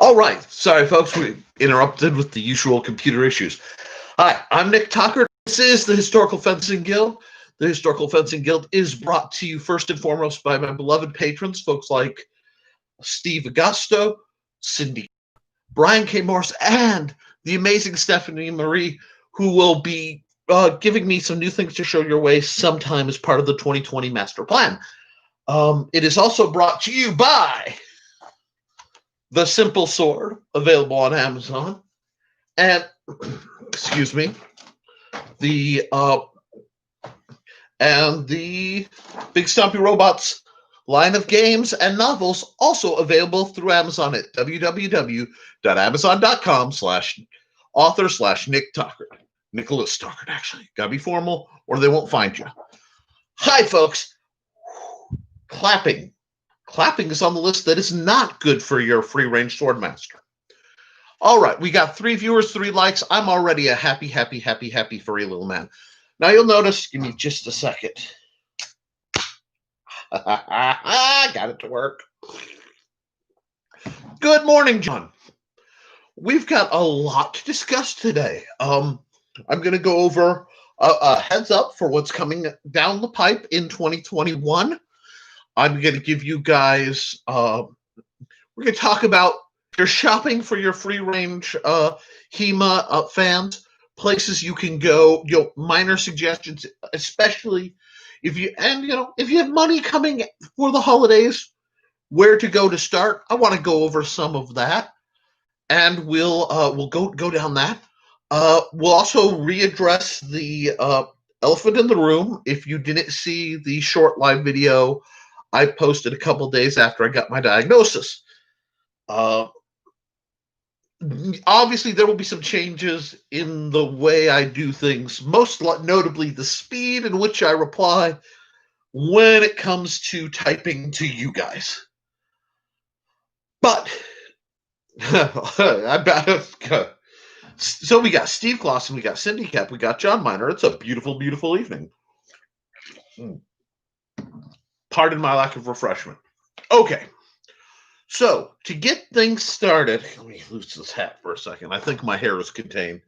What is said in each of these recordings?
All right. Sorry, folks. We interrupted with the usual computer issues. Hi, I'm Nick Tucker. This is the Historical Fencing Guild. The Historical Fencing Guild is brought to you first and foremost by my beloved patrons, folks like Steve Augosto, Cindy, Brian K. Morse, and the amazing Stef Mari, who will be giving me some new things to show your way sometime as part of the 2020 master plan. It is also brought to you by The Simple Sword, available on Amazon, and excuse me, the Big Stompy Robots line of games and novels, also available through Amazon at www.amazon.com/author/Nick Tucker. Nicholas Tucker, actually. Gotta be formal or they won't find you. Hi, folks. Clapping. Clapping is on the list that is not good for your free-range swordmaster. All right, we got 3 viewers, 3 likes. I'm already a happy furry little man. Now you'll notice, give me just a second. Got it to work. Good morning, John. We've got a lot to discuss today. I'm going to go over a heads up for what's coming down the pipe in 2021. I'm going to give you guys, we're going to talk about if you're shopping for your free-range HEMA fans, places you can go, minor suggestions, especially if you have money coming for the holidays, where to go to start. I want to go over some of that, and we'll go down that. We'll also readdress the elephant in the room. If you didn't see the short live video I posted a couple days after I got my diagnosis. Obviously, there will be some changes in the way I do things, most notably the speed in which I reply when it comes to typing to you guys. But, so we got Steve Clausen, we got Cindy Cap, we got John Miner. It's a beautiful, beautiful evening. Pardon my lack of refreshment. Okay. So, to get things started, let me lose this hat for a second. I think my hair is contained.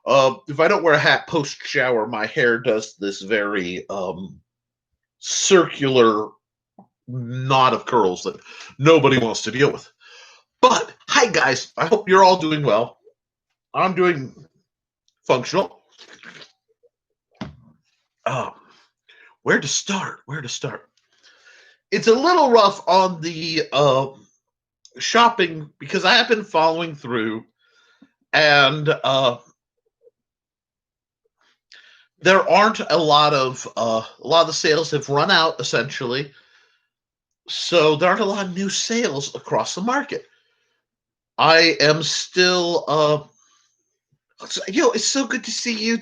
If I don't wear a hat post-shower, my hair does this very circular knot of curls that nobody wants to deal with. But, hi guys, I hope you're all doing well. I'm doing functional. Where to start? It's a little rough on the shopping because I have been following through, and there aren't a lot of the sales have run out essentially, so there aren't a lot of new sales across the market. I am still it's so good to see you,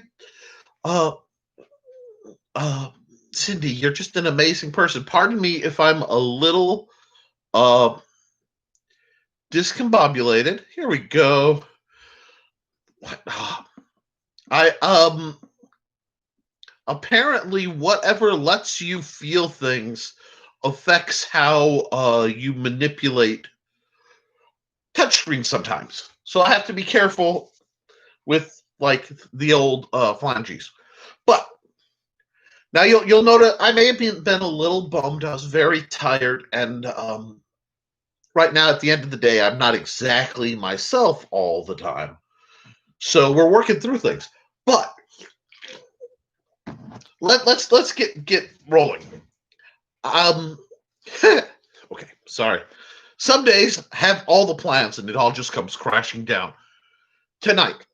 Cindy. You're just an amazing person. Pardon me if I'm a little discombobulated. Here we go. Apparently whatever lets you feel things affects how you manipulate touchscreens sometimes. So I have to be careful with like the old flanges. But now you'll notice I may have been a little bummed. I was very tired, and right now at the end of the day, I'm not exactly myself all the time. So we're working through things. But let's get rolling. Okay, sorry. Some days have all the plans and it all just comes crashing down. Tonight,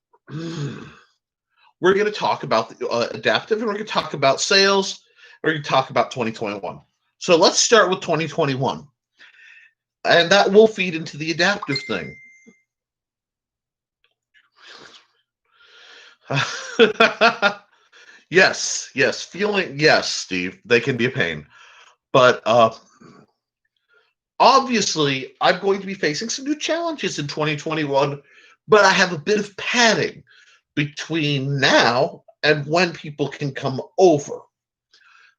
we're going to talk about the adaptive, and we're going to talk about sales. We're going to talk about 2021. So let's start with 2021. And that will feed into the adaptive thing. Yes, Steve, they can be a pain. But obviously, I'm going to be facing some new challenges in 2021, but I have a bit of padding between now and when people can come over.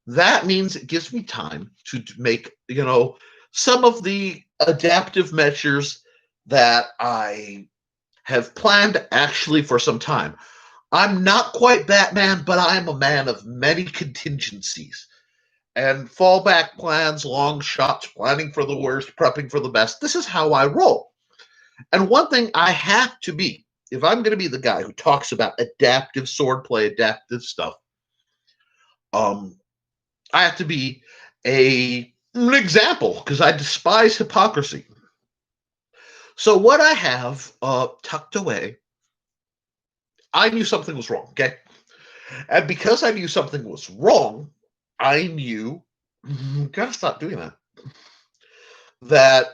That means it gives me time to make, some of the adaptive measures that I have planned actually for some time. I'm not quite Batman, but I am a man of many contingencies and fallback plans, long shots, planning for the worst, prepping for the best. This is how I roll. And one thing I have to be, if I'm going to be the guy who talks about adaptive swordplay, adaptive stuff, I have to be an example because I despise hypocrisy. So what I have tucked away, I knew something was wrong, okay? And because I knew something was wrong, I knew, gotta stop doing that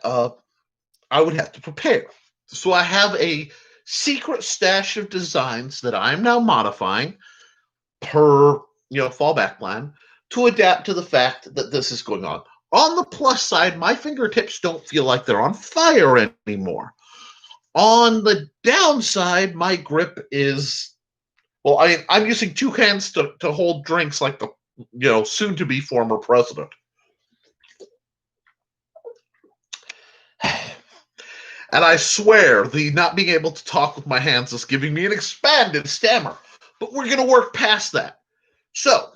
I would have to prepare. So I have a secret stash of designs that I'm now modifying per, fallback plan to adapt to the fact that this is going on. On the plus side, my fingertips don't feel like they're on fire anymore. On the downside, my grip is, well, I'm using two hands to hold drinks like the, soon-to-be former president. And I swear the not being able to talk with my hands is giving me an expanded stammer. But we're going to work past that. So,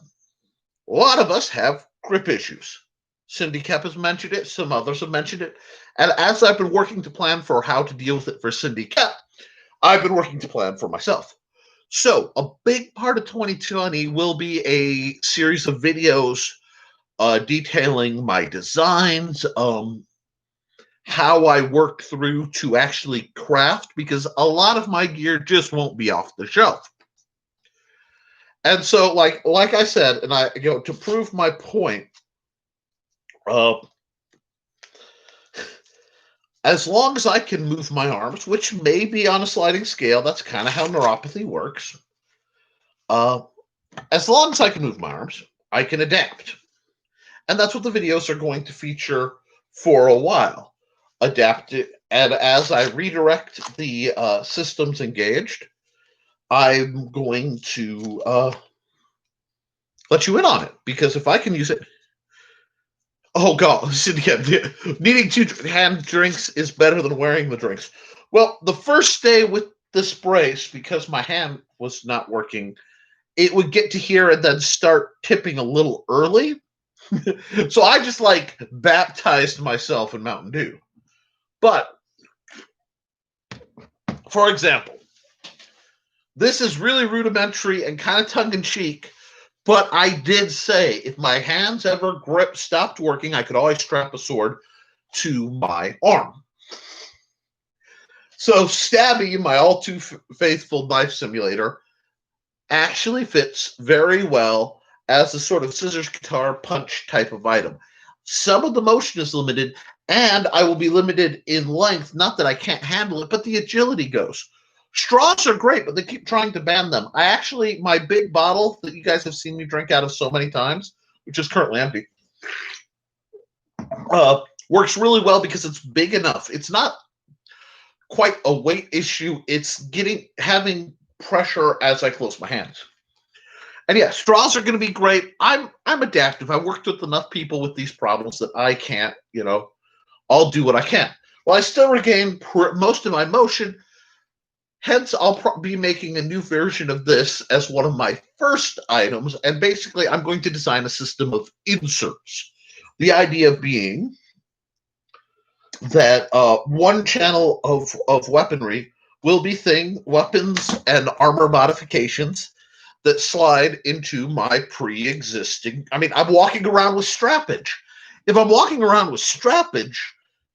a lot of us have grip issues. Cindy Kep has mentioned it. Some others have mentioned it. And as I've been working to plan for how to deal with it for Cindy Kep, I've been working to plan for myself. So, a big part of 2020 will be a series of videos detailing my designs, how I work through to actually craft, because a lot of my gear just won't be off the shelf. And so, like I said, and I to prove my point, as long as I can move my arms, which may be on a sliding scale, that's kind of how neuropathy works. As long as I can move my arms, I can adapt. And that's what the videos are going to feature for a while. Adapt it, and as I redirect the systems engaged, I'm going to let you in on it, because if I can use it, oh god, needing two hand drinks is better than wearing the drinks. Well, the first day with this brace, because my hand was not working, it would get to here and then start tipping a little early. So I just baptized myself in Mountain Dew. But, for example, this is really rudimentary and kind of tongue-in-cheek, but I did say if my hands ever stopped working, I could always strap a sword to my arm. So Stabby, my all-too-faithful knife simulator, actually fits very well as a sort of scissors, guitar, punch type of item. Some of the motion is limited, and I will be limited in length. Not that I can't handle it, but the agility goes. Straws are great, but they keep trying to ban them. My big bottle that you guys have seen me drink out of so many times, which is currently empty, works really well because it's big enough. It's not quite a weight issue. It's having pressure as I close my hands. And yeah, straws are going to be great. I'm adaptive. I worked with enough people with these problems that I can't, I'll do what I can. Well, I still regain most of my motion. Hence, I'll be making a new version of this as one of my first items. And basically, I'm going to design a system of inserts. The idea being that one channel of weaponry will be weapons and armor modifications that slide into my pre-existing. I'm walking around with strappage. If I'm walking around with strappage,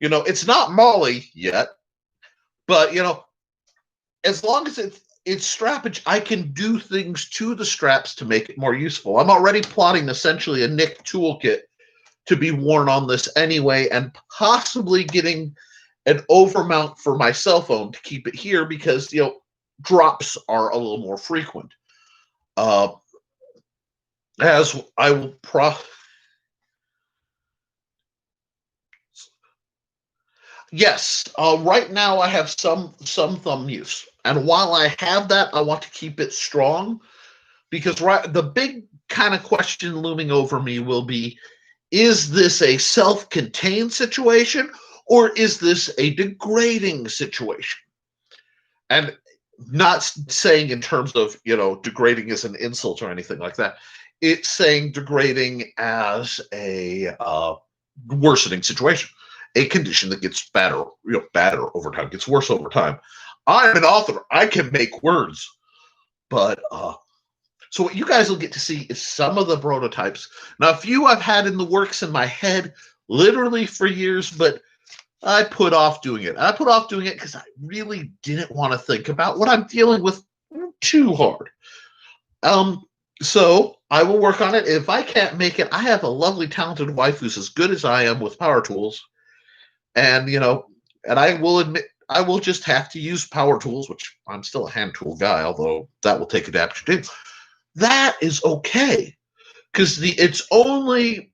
it's not Molly yet, but as long as it's strappage, I can do things to the straps to make it more useful. I'm already plotting essentially a Nick toolkit to be worn on this anyway, and possibly getting an overmount for my cell phone to keep it here because drops are a little more frequent. As I will yes, right now I have some thumb use, and while I have that, I want to keep it strong, because the big kind of question looming over me will be: is this a self-contained situation, or is this a degrading situation? And not saying in terms of, degrading as an insult or anything like that. It's saying degrading as a worsening situation, a condition that gets better, better over time, gets worse over time. I'm an author. I can make words. But so what you guys will get to see is some of the prototypes. Now, a few I've had in the works in my head literally for years, but I put off doing it. I put off doing it because I really didn't want to think about what I'm dealing with too hard. So I will work on it. If I can't make it, I have a lovely, talented wife who's as good as I am with power tools. And, and I will admit, I will just have to use power tools, which I'm still a hand tool guy, although that will take adaptation too. That is okay. Because it's only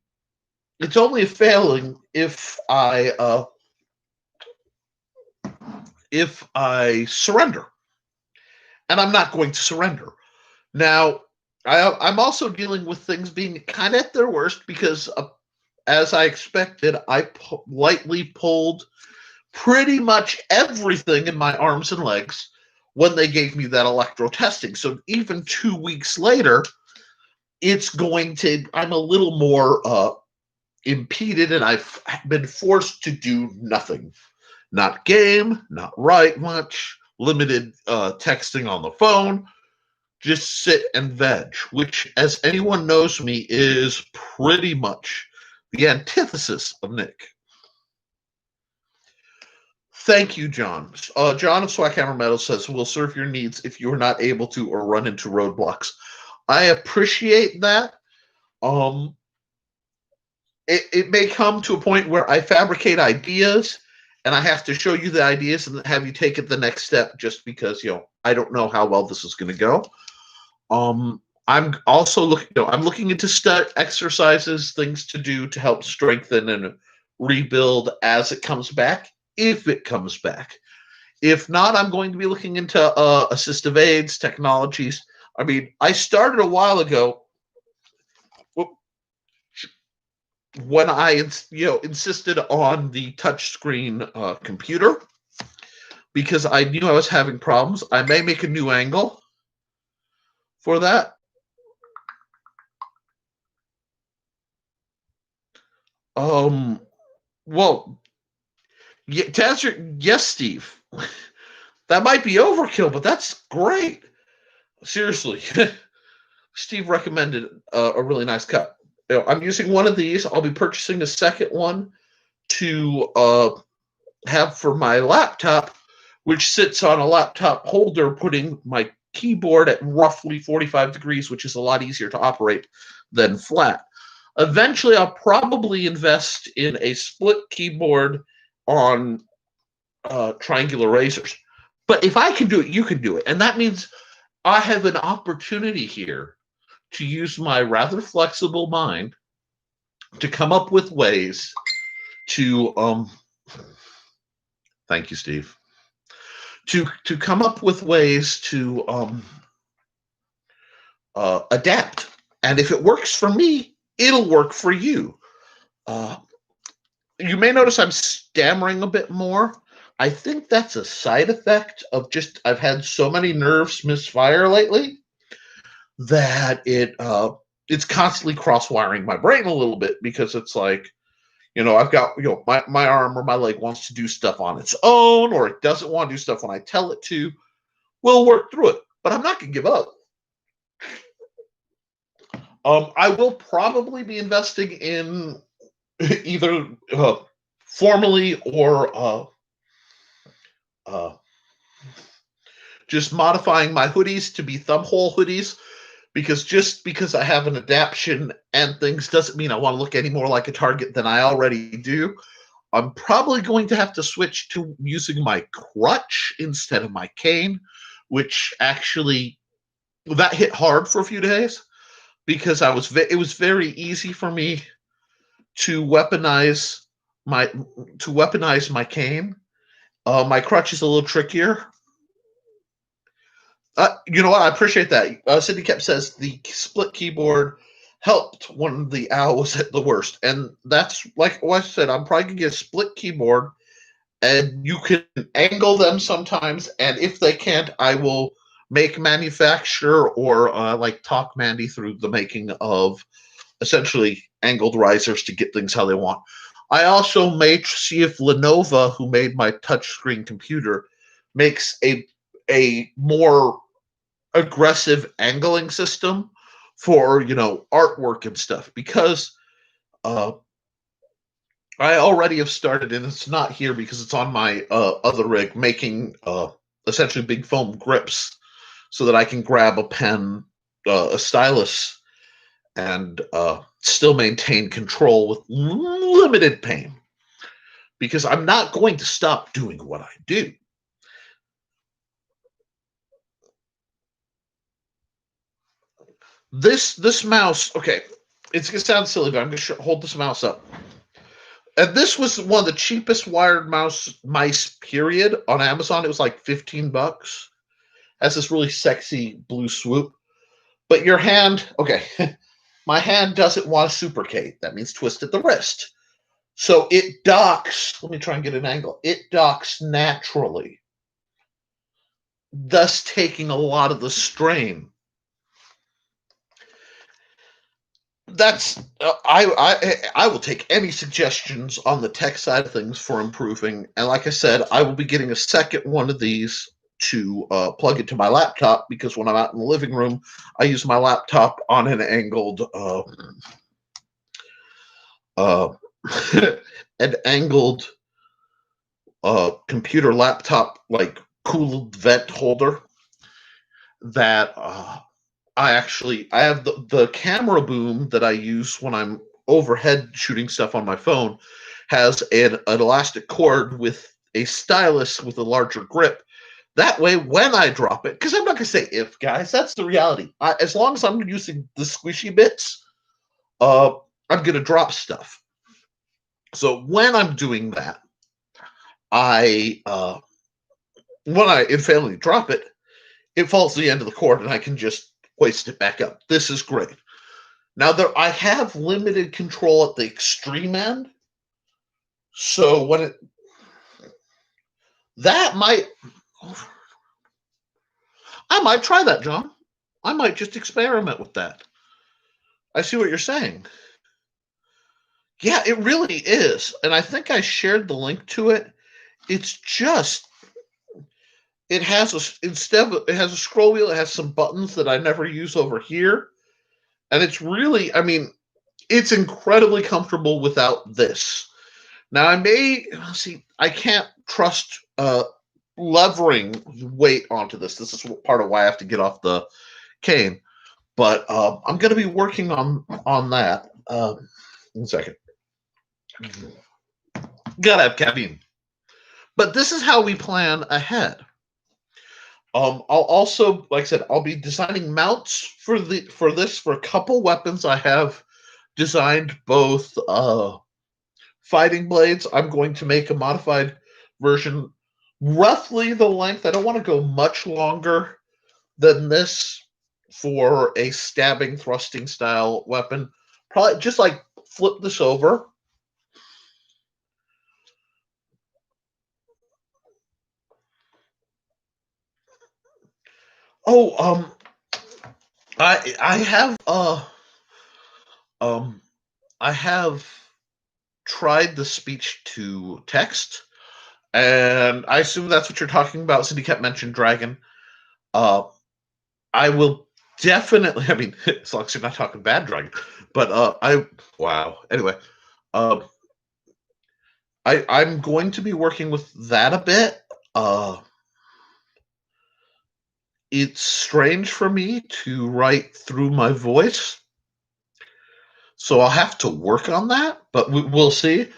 a failing if I surrender. And I'm not going to surrender. Now, I'm also dealing with things being kind of at their worst because, as I expected, I lightly pulled pretty much everything in my arms and legs when they gave me that electro testing. So even 2 weeks later, I'm a little more impeded, and I've been forced to do nothing. Not game, not write much, limited texting on the phone, just sit and veg, which, as anyone knows me, is pretty much the antithesis of Nick. Thank you, John. John of Swakhammer Metal says, we'll serve your needs if you are not able to or run into roadblocks. I appreciate that. It may come to a point where I fabricate ideas and I have to show you the ideas and have you take it the next step just because, I don't know how well this is going to go. I'm also looking into exercises, things to do to help strengthen and rebuild as it comes back, if it comes back. If not, I'm going to be looking into assistive aids, technologies. I mean, I started a while ago when I, insisted on the touchscreen computer because I knew I was having problems. I may make a new angle for that. Well, to answer, yes, Steve. That might be overkill, but that's great. Seriously. Steve recommended a really nice cut. I'm using one of these. I'll be purchasing a second one to have for my laptop, which sits on a laptop holder, putting my keyboard at roughly 45 degrees, which is a lot easier to operate than flat. Eventually, I'll probably invest in a split keyboard on triangular razors. But if I can do it, you can do it. And that means I have an opportunity here to use my rather flexible mind to come up with ways to thank you, Steve. To come up with ways to adapt. And if it works for me, it'll work for you. You may notice I'm stammering a bit more. I think that's a side effect of just I've had so many nerves misfire lately that it's constantly cross-wiring my brain a little bit because it's like, I've got, my arm or my leg wants to do stuff on its own, or it doesn't want to do stuff when I tell it to. We'll work through it, but I'm not going to give up. I will probably be investing in either formally or just modifying my hoodies to be thumbhole hoodies, because just because I have an adaptation and things doesn't mean I want to look any more like a target than I already do. I'm probably going to have to switch to using my crutch instead of my cane, which actually that hit hard for a few days because it was very easy for me to weaponize my cane. My crutch is a little trickier. You know what? I appreciate that. Cindy Kep says the split keyboard helped when the owl was at the worst. And that's like what I said, I'm probably going to get a split keyboard and you can angle them sometimes. And if they can't, I will make, manufacture, or like talk Mandy through the making of essentially angled risers to get things how they want. I also may see if Lenovo, who made my touchscreen computer, makes a more aggressive angling system for artwork and stuff, because uh, I already have started, and it's not here because it's on my other rig, making essentially big foam grips so that I can grab a pen, a stylus, and still maintain control with limited pain, because I'm not going to stop doing what I do. This mouse, okay, it's gonna sound silly, but I'm gonna hold this mouse up. And this was one of the cheapest wired mice period on Amazon. It was like $15. Has this really sexy blue swoop. But your hand, okay, my hand doesn't want to supercate. That means twist at the wrist. So it docks. Let me try and get an angle. It docks naturally, thus taking a lot of the strain. That's I will take any suggestions on the tech side of things for improving. And like I said, I will be getting a second one of these to plug into my laptop, because when I'm out in the living room, I use my laptop on an angled an angled computer laptop, like cooled vent holder that I have the camera boom that I use when I'm overhead shooting stuff on my phone, has an elastic cord with a stylus with a larger grip. That way, when I drop it, because I'm not going to say if, guys, that's the reality. As long as I'm using the squishy bits, I'm going to drop stuff. So when I'm doing that, when I infallibly drop it, it falls to the end of the cord, and I can just hoist it back up. This is great. Now, I have limited control at the extreme end, so I might try that, John. I might just experiment with that. I see what you're saying. Yeah, it really is, and I think I shared the link to it. It's just, it has it has a scroll wheel. It has some buttons that I never use over here, and it's really, I mean, it's incredibly comfortable without this. Now, I can't trust levering weight onto this. This is part of why I have to get off the cane. But I'm going to be working on that. 1 second. Gotta have caffeine. But this is how we plan ahead. I'll also, like I said, I'll be designing mounts for a couple weapons. I have designed both fighting blades. I'm going to make a modified version, roughly the length. I don't want to go much longer than this for a stabbing, thrusting style weapon. Probably just like flip this over. Oh, I have um I have tried the speech to text, and I assume that's what you're talking about. Syndicate mentioned Dragon. I will definitely. I mean, as long as you're not talking bad Dragon, but wow. Anyway, um, I'm going to be working with that a bit. It's strange for me to write through my voice, so I'll have to work on that. But we'll see.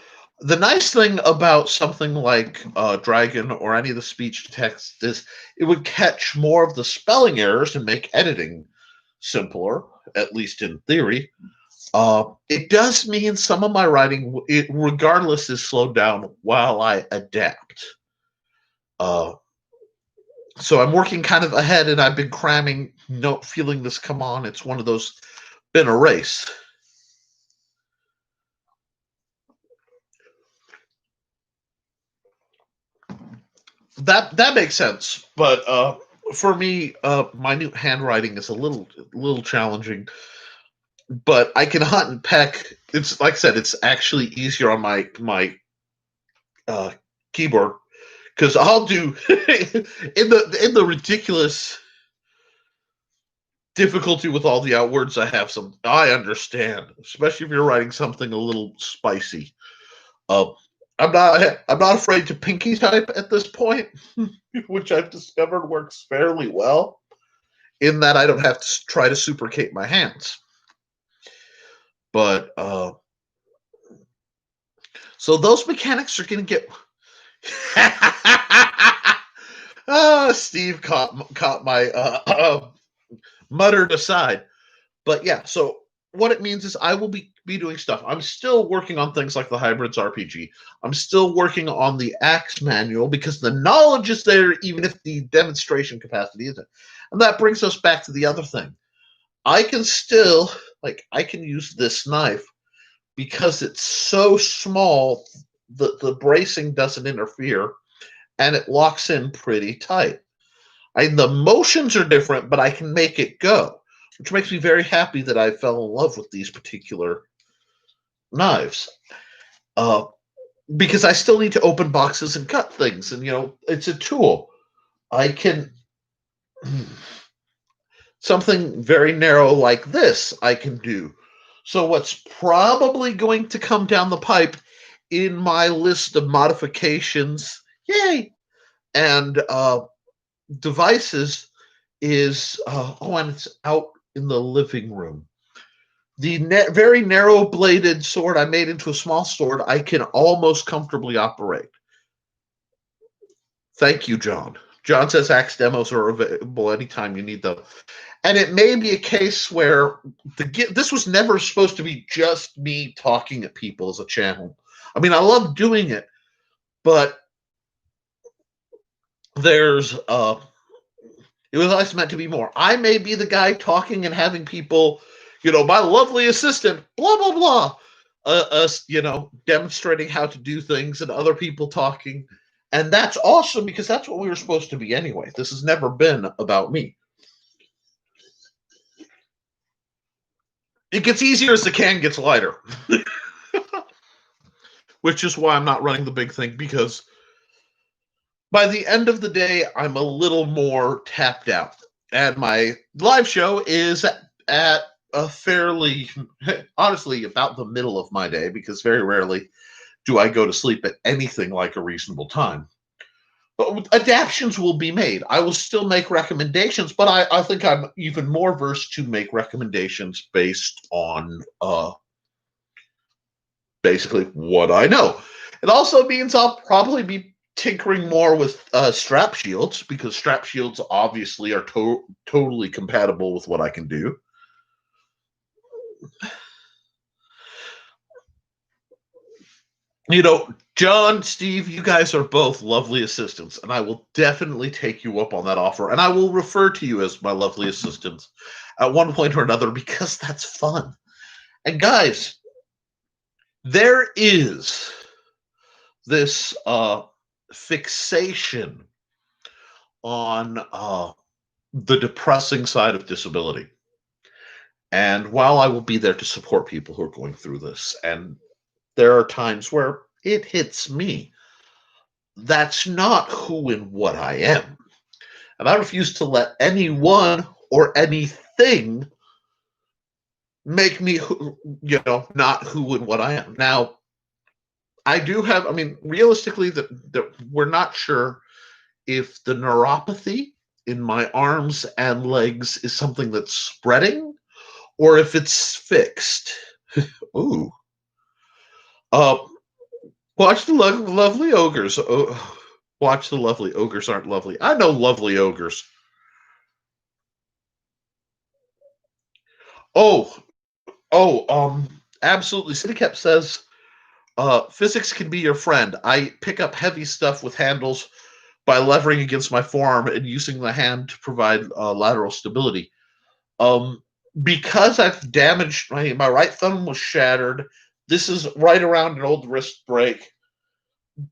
The nice thing about something like Dragon or any of the speech to text is it would catch more of the spelling errors and make editing simpler, at least in theory. It does mean some of my writing, regardless, is slowed down while I adapt. So I'm working kind of ahead, and I've been cramming, feeling this come on. It's one of those, been a race. That makes sense. But for me, my new handwriting is a little challenging. But I can hunt and peck. It's like I said, it's actually easier on my uh, keyboard because I'll do in the ridiculous difficulty with all the outwords I have. Some I understand, especially if you're writing something a little spicy. Uh, I'm not afraid to pinky type at this point, which I've discovered works fairly well. In that I don't have to try to supercate my hands. But so those mechanics are going to get. Steve caught my muttered aside. But yeah, so what it means is I will be doing stuff. I'm still working on things like the Hybrids RPG. I'm still working on the Axe manual because the knowledge is there, even if the demonstration capacity isn't. And that brings us back to the other thing. I can still, I can use this knife because it's so small that the bracing doesn't interfere and it locks in pretty tight. The motions are different, but I can make it go, which makes me very happy that I fell in love with these particular knives. Because I still need to open boxes and cut things, and it's a tool. I can something very narrow like this I can do. So what's probably going to come down the pipe in my list of modifications, yay, and devices is and it's out in the living room. The very narrow bladed sword I made into a small sword I can almost comfortably operate. Thank you, John. John says axe demos are available anytime you need them. And it may be a case where this was never supposed to be just me talking at people as a channel. I mean, I love doing it, but there's it was always meant to be more. I may be the guy talking and having people, my lovely assistant, blah blah blah, demonstrating how to do things, and other people talking, and that's awesome because that's what we were supposed to be anyway. This has never been about me. It gets easier as the can gets lighter, which is why I'm not running the big thing, because by the end of the day, I'm a little more tapped out. And my live show is at a fairly, honestly, about the middle of my day, because very rarely do I go to sleep at anything like a reasonable time. But adaptations will be made. I will still make recommendations, but I think I'm even more versed to make recommendations based on basically what I know. It also means I'll probably be tinkering more with strap shields, because strap shields obviously are totally compatible with what I can do. John, Steve, you guys are both lovely assistants, and I will definitely take you up on that offer, and I will refer to you as my lovely assistants at one point or another, because that's fun. And guys, there is this fixation on the depressing side of disability. And while I will be there to support people who are going through this, and there are times where it hits me, that's not who and what I am. And I refuse to let anyone or anything make me, not who and what I am. Now, I do have, realistically, that we're not sure if the neuropathy in my arms and legs is something that's spreading or if it's fixed. Ooh. Watch the lovely ogres. Watch the lovely ogres aren't lovely. I know lovely ogres. Absolutely. CityCap says physics can be your friend. I pick up heavy stuff with handles by levering against my forearm and using the hand to provide lateral stability. Because I've damaged my right thumb was shattered. This is right around an old wrist break.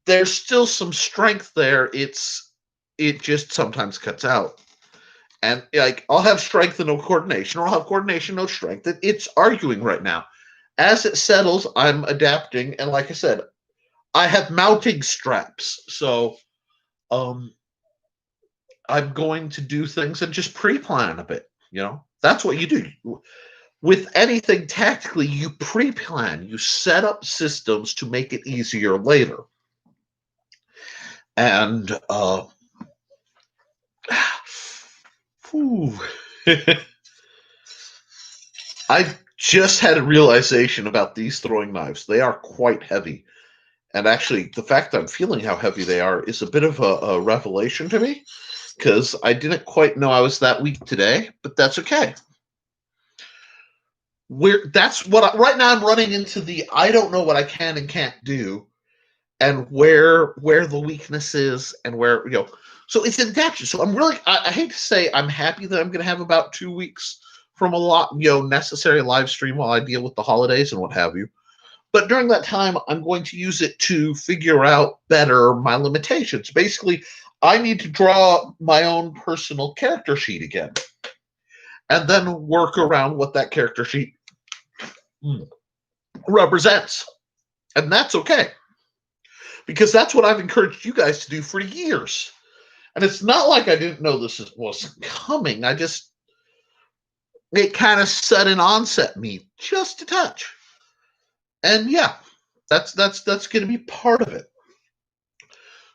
There's still some strength there. It's it just sometimes cuts out. And like I'll have strength and no coordination, or I'll have coordination, no strength. It's arguing right now. As it settles, I'm adapting, and like I said, I have mounting straps, so I'm going to do things and just pre-plan a bit. That's what you do with anything tactically. You pre-plan, you set up systems to make it easier later, and I just had a realization about these throwing knives. They are quite heavy. And actually, the fact that I'm feeling how heavy they are is a bit of a revelation to me, because I didn't quite know I was that weak today, but that's okay. Right now I'm running into the I don't know what I can and can't do, and where the weakness is, and where so it's adaptation. So I'm really I hate to say I'm happy that I'm going to have about 2 weeks from a lot necessary live stream while I deal with the holidays and what have you. But during that time, I'm going to use it to figure out better my limitations. Basically, I need to draw my own personal character sheet again, and then work around what that character sheet represents. And that's okay, because that's what I've encouraged you guys to do for years. And it's not like I didn't know this was coming. It kind of sudden onset me just a touch. And yeah, that's going to be part of it.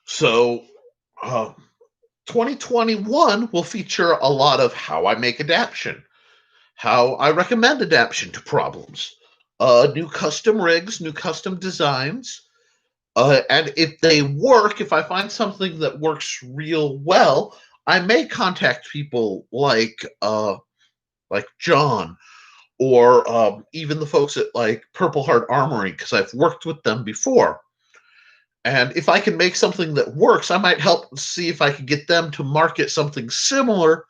So 2021 will feature a lot of how I make adaptation, how I recommend adaptation to problems, new custom rigs, new custom designs, and if they work, if I find something that works real well, I may contact people like John, or even the folks at like Purple Heart Armory, because I've worked with them before. And if I can make something that works, I might help see if I can get them to market something similar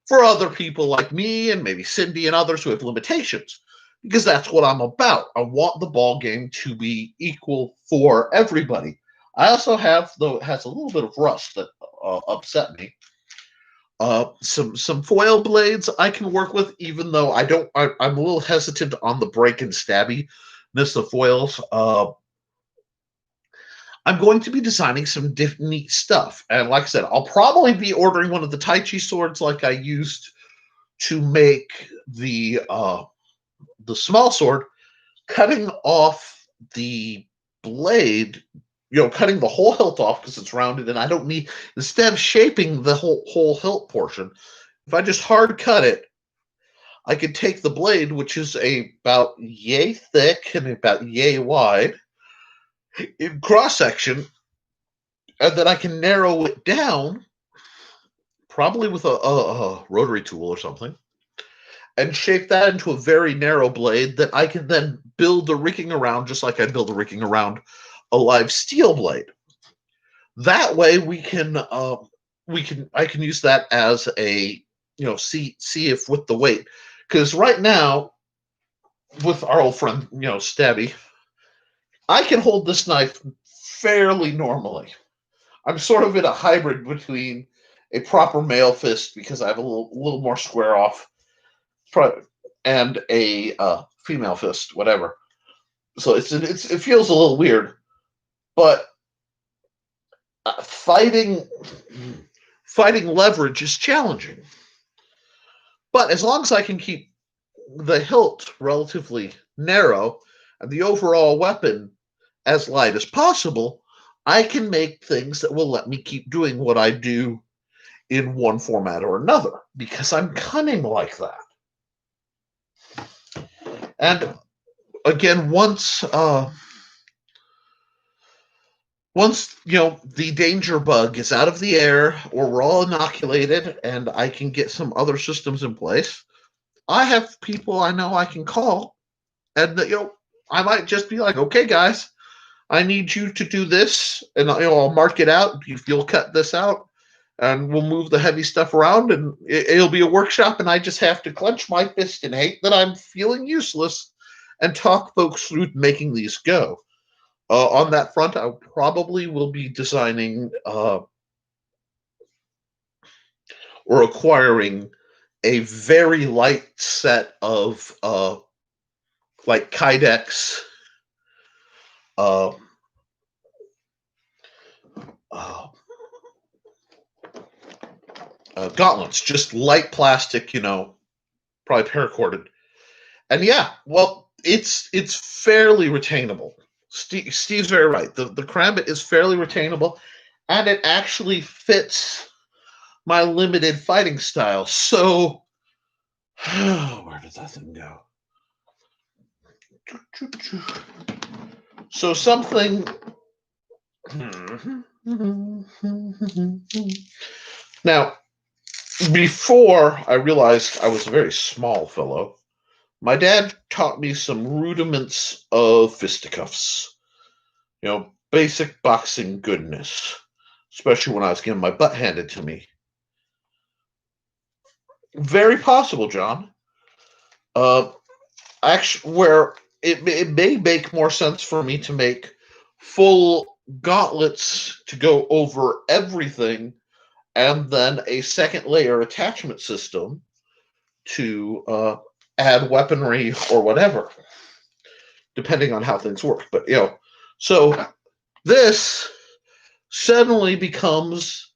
for other people like me and maybe Cindy and others who have limitations, because that's what I'm about. I want the ball game to be equal for everybody. I also have, though it has a little bit of rust that upset me, some foil blades I can work with, even though I'm a little hesitant on the break and stabbiness of foils. I'm going to be designing some neat stuff. And like I said, I'll probably be ordering one of the Tai Chi swords like I used to make the small sword, cutting off the blade, cutting the whole hilt off because it's rounded, and I don't need, instead of shaping the whole hilt portion, if I just hard cut it, I could take the blade, which is about yay thick and about yay wide, in cross section, and then I can narrow it down, probably with a rotary tool or something, and shape that into a very narrow blade that I can then build the rigging around, just like I'd build the rigging around a live steel blade. That way I can use that as a, see if with the weight, because right now with our old friend, Stabby, I can hold this knife fairly normally. I'm sort of in a hybrid between a proper male fist, because I have a little more square off, and a female fist, whatever. So it feels a little weird, but fighting leverage is challenging. But as long as I can keep the hilt relatively narrow and the overall weapon as light as possible, I can make things that will let me keep doing what I do in one format or another, because I'm cunning like that. And again, once the danger bug is out of the air, or we're all inoculated and I can get some other systems in place, I have people I know I can call, and I might just be like, okay guys, I need you to do this, and I'll mark it out. You'll cut this out, and we'll move the heavy stuff around, and it'll be a workshop, and I just have to clench my fist and hate that I'm feeling useless and talk folks through making these go. On that front, I probably will be designing or acquiring a very light set of like Kydex uh, gauntlets, just light plastic, probably paracorded. And yeah, well, it's fairly retainable. Steve's very right. The Karambit is fairly retainable, and it actually fits my limited fighting style. So, where did that thing go? So something. Now, before I realized I was a very small fellow, my dad taught me some rudiments of fisticuffs. Basic boxing goodness, especially when I was getting my butt handed to me. Very possible, John. Actually, where it may make more sense for me to make full gauntlets to go over everything, and then a second layer attachment system to add weaponry or whatever, depending on how things work. But so this suddenly becomes,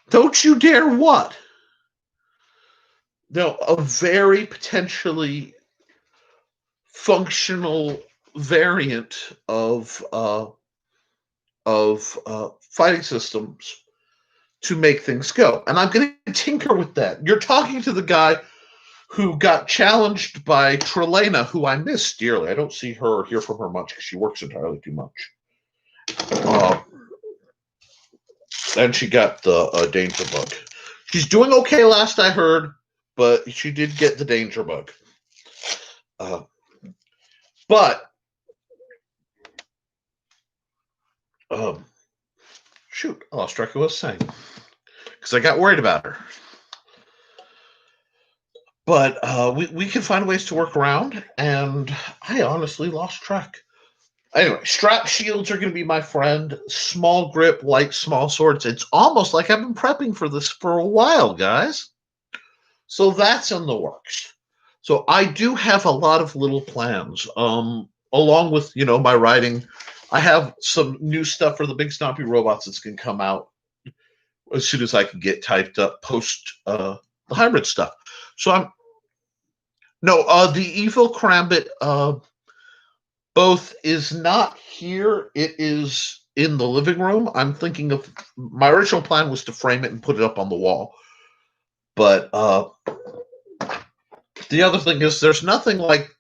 don't you dare what? A very potentially functional variant of fighting systems to make things go. And I'm going to tinker with that. You're talking to the guy who got challenged by Trelena, who I miss dearly. I don't see her or hear from her much because she works entirely too much. And she got the danger bug. She's doing okay last I heard, but she did get the danger bug. But shoot, I lost track of what I was saying because I got worried about her. But we can find ways to work around, and I honestly lost track. Anyway, strap shields are going to be my friend. Small grip, light, small swords. It's almost like I've been prepping for this for a while, guys. So that's in the works. So I do have a lot of little plans. Along with, my writing, I have some new stuff for the big stompy robots that's going to come out as soon as I can get typed up post the hybrid stuff. So the Evil Karambit both is not here. It is in the living room. I'm thinking of, my original plan was to frame it and put it up on the wall. But the other thing is there's nothing like,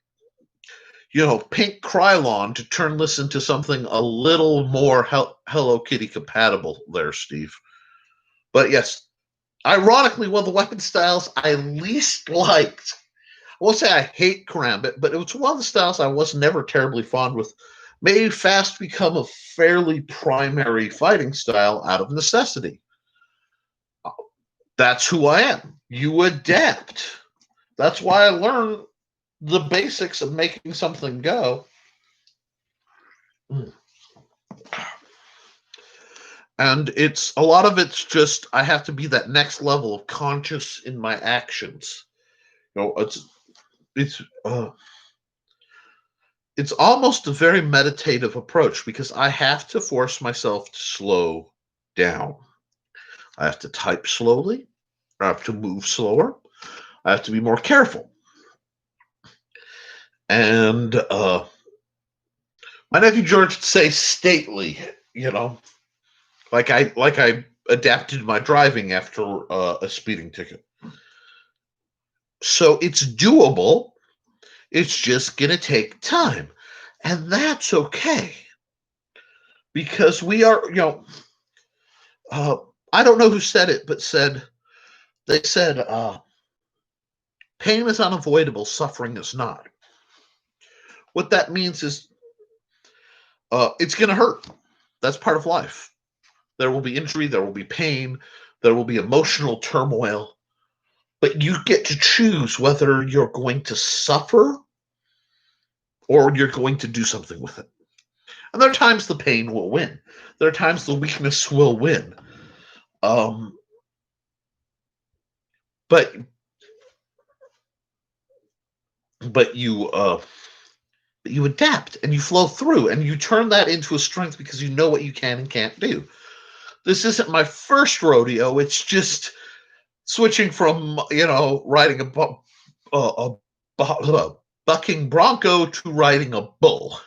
pink Krylon to turn this into something a little more Hello Kitty compatible there, Steve. But yes, ironically, one of the weapon styles I least liked, I won't say I hate Karambit, but it was one of the styles I was never terribly fond with, may fast become a fairly primary fighting style out of necessity. That's who I am. You adapt. That's why I learned the basics of making something go. And a lot of it's just, I have to be that next level of conscious in my actions. It's almost a very meditative approach because I have to force myself to slow down. I have to type slowly. I have to move slower. I have to be more careful. And my nephew George would say stately, like I adapted my driving after a speeding ticket. So it's doable. It's just going to take time. And that's okay. Because we are, I don't know who said it, but they said, pain is unavoidable, suffering is not. What that means is it's going to hurt. That's part of life. There will be injury, there will be pain, there will be emotional turmoil. But you get to choose whether you're going to suffer or you're going to do something with it. And there are times the pain will win. There are times the weakness will win. but you you adapt and you flow through and you turn that into a strength because you know what you can and can't do. This isn't my first rodeo. It's just switching from, riding a bucking bronco to riding a bull.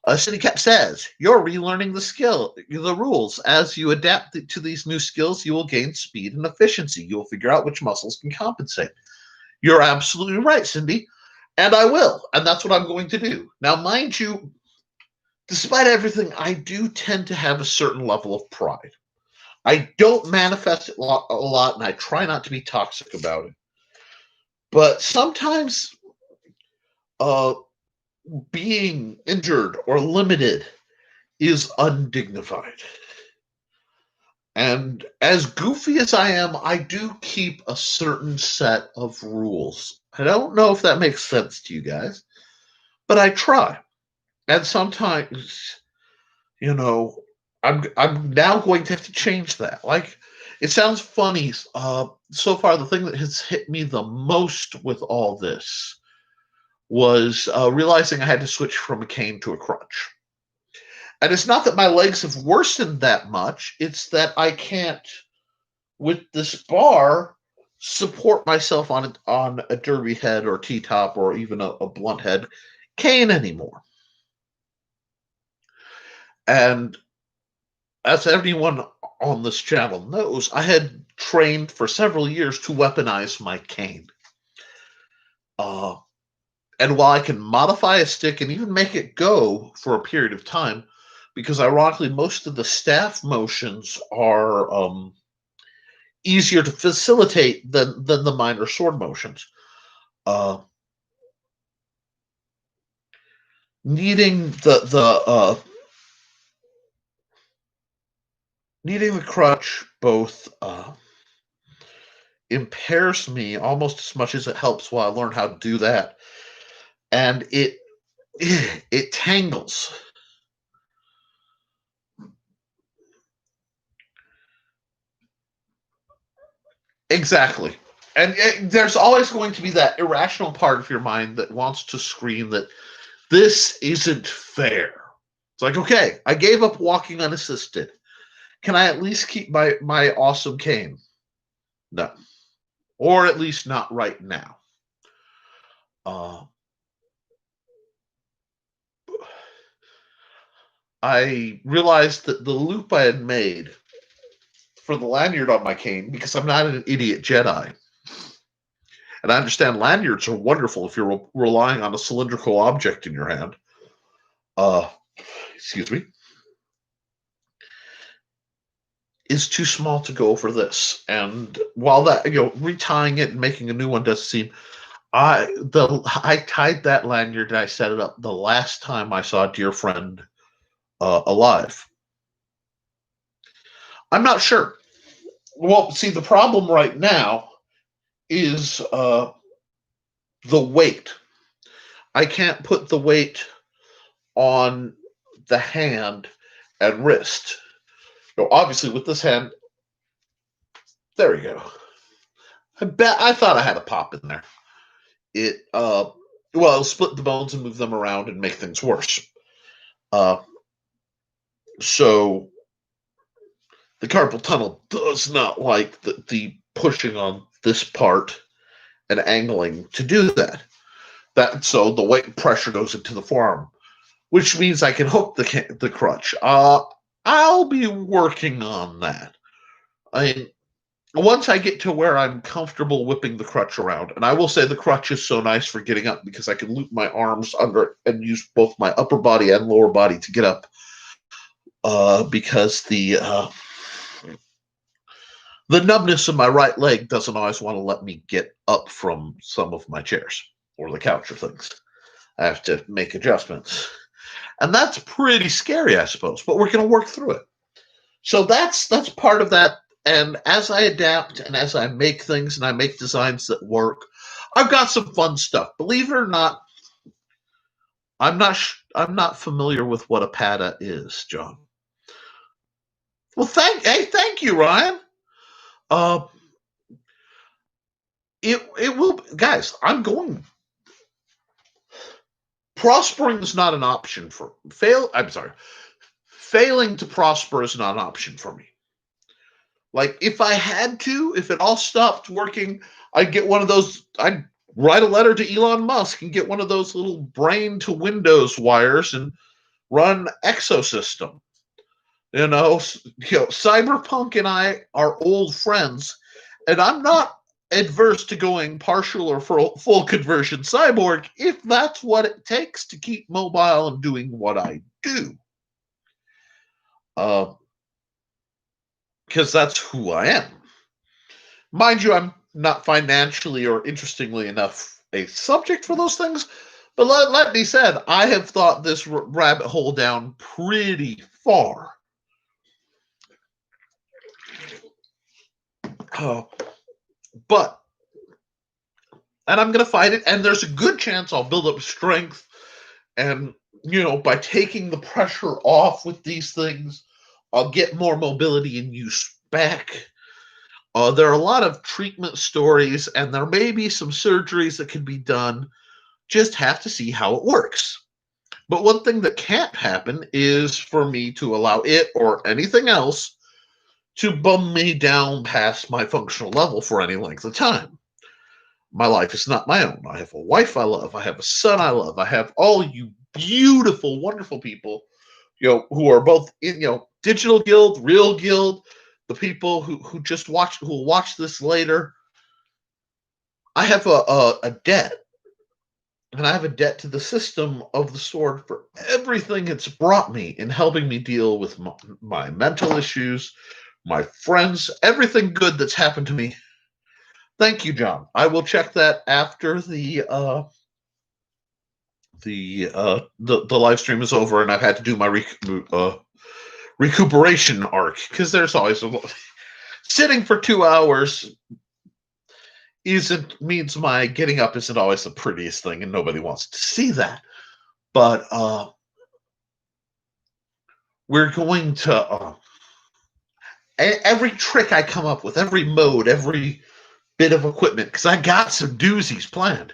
CityCap says, you're relearning the rules. As you adapt to these new skills, you will gain speed and efficiency. You will figure out which muscles can compensate. You're absolutely right, Cindy. And I will. And that's what I'm going to do. Now, mind you, despite everything, I do tend to have a certain level of pride. I don't manifest it a lot, and I try not to be toxic about it. But sometimes being injured or limited is undignified. And as goofy as I am, I do keep a certain set of rules. I don't know if that makes sense to you guys, but I try. And sometimes, I'm now going to have to change that. Like, it sounds funny. So far, the thing that has hit me the most with all this was realizing I had to switch from a cane to a crutch. And it's not that my legs have worsened that much. It's that I can't, with this bar, support myself on a derby head or T-top or even a blunt head cane anymore. And as everyone on this channel knows, I had trained for several years to weaponize my cane. And while I can modify a stick and even make it go for a period of time, because ironically, most of the staff motions are easier to facilitate than the minor sword motions. Needing the crutch both impairs me almost as much as it helps while I learn how to do that, and it tangles. Exactly. And there's always going to be that irrational part of your mind that wants to scream that this isn't fair. It's like, okay, I gave up walking unassisted. Can I at least keep my awesome cane? No. Or at least not right now. I realized that the loop I had made for the lanyard on my cane, because I'm not an idiot Jedi, and I understand lanyards are wonderful if you're relying on a cylindrical object in your hand. Excuse me. Is too small to go over this. And while that, retying it and making a new one does seem, I tied that lanyard and I set it up the last time I saw a dear friend alive. I'm not sure. Well, see, the problem right now is the weight. I can't put the weight on the hand and wrist. Obviously, with this hand, there we go. I thought I had a pop in there. It'll split the bones and move them around and make things worse. So the carpal tunnel does not like the pushing on this part and angling to do that. So the weight and pressure goes into the forearm, which means I can hook the crutch. I'll be working on that. Once I get to where I'm comfortable whipping the crutch around, and I will say the crutch is so nice for getting up because I can loop my arms under and use both my upper body and lower body to get up. Because the numbness of my right leg doesn't always want to let me get up from some of my chairs or the couch or things. I have to make adjustments. And that's pretty scary, I suppose, but we're going to work through it. So that's part of that. And as I adapt and as I make things and I make designs that work, I've got some fun stuff. Believe it or not, I'm not familiar with what a pada is, John. Well, thank you, Ryan. it will, guys. Prospering is not an option for failing to prosper is not an option for me. Like, if I had to, if it all stopped working, I'd get one of those. I'd write a letter to Elon Musk and get one of those little brain to Windows wires and run Exosystem. Cyberpunk and I are old friends, and I'm not adverse to going partial or full conversion cyborg if that's what it takes to keep mobile and doing what I do. Because that's who I am. Mind you, I'm not financially or interestingly enough a subject for those things, but let me said, I have thought this rabbit hole down pretty far. And I'm going to fight it, and there's a good chance I'll build up strength, and, by taking the pressure off with these things, I'll get more mobility and use back. There are a lot of treatment stories, and there may be some surgeries that can be done. Just have to see how it works. But one thing that can't happen is for me to allow it or anything else to bum me down past my functional level for any length of time. My life is not my own. I have a wife I love. I have a son I love. I have all you beautiful, wonderful people, who are both in, digital guild, real guild, the people who just watch, who will watch this later. I have a debt, and I have a debt to the system of the sword for everything it's brought me in helping me deal with my mental issues, my friends, everything good that's happened to me. Thank you, John. I will check that after the live stream is over, and I've had to do my recuperation arc, because there's always sitting for 2 hours means my getting up isn't always the prettiest thing, and nobody wants to see that. But we're going to every trick I come up with, every mode, every bit of equipment, because I got some doozies planned,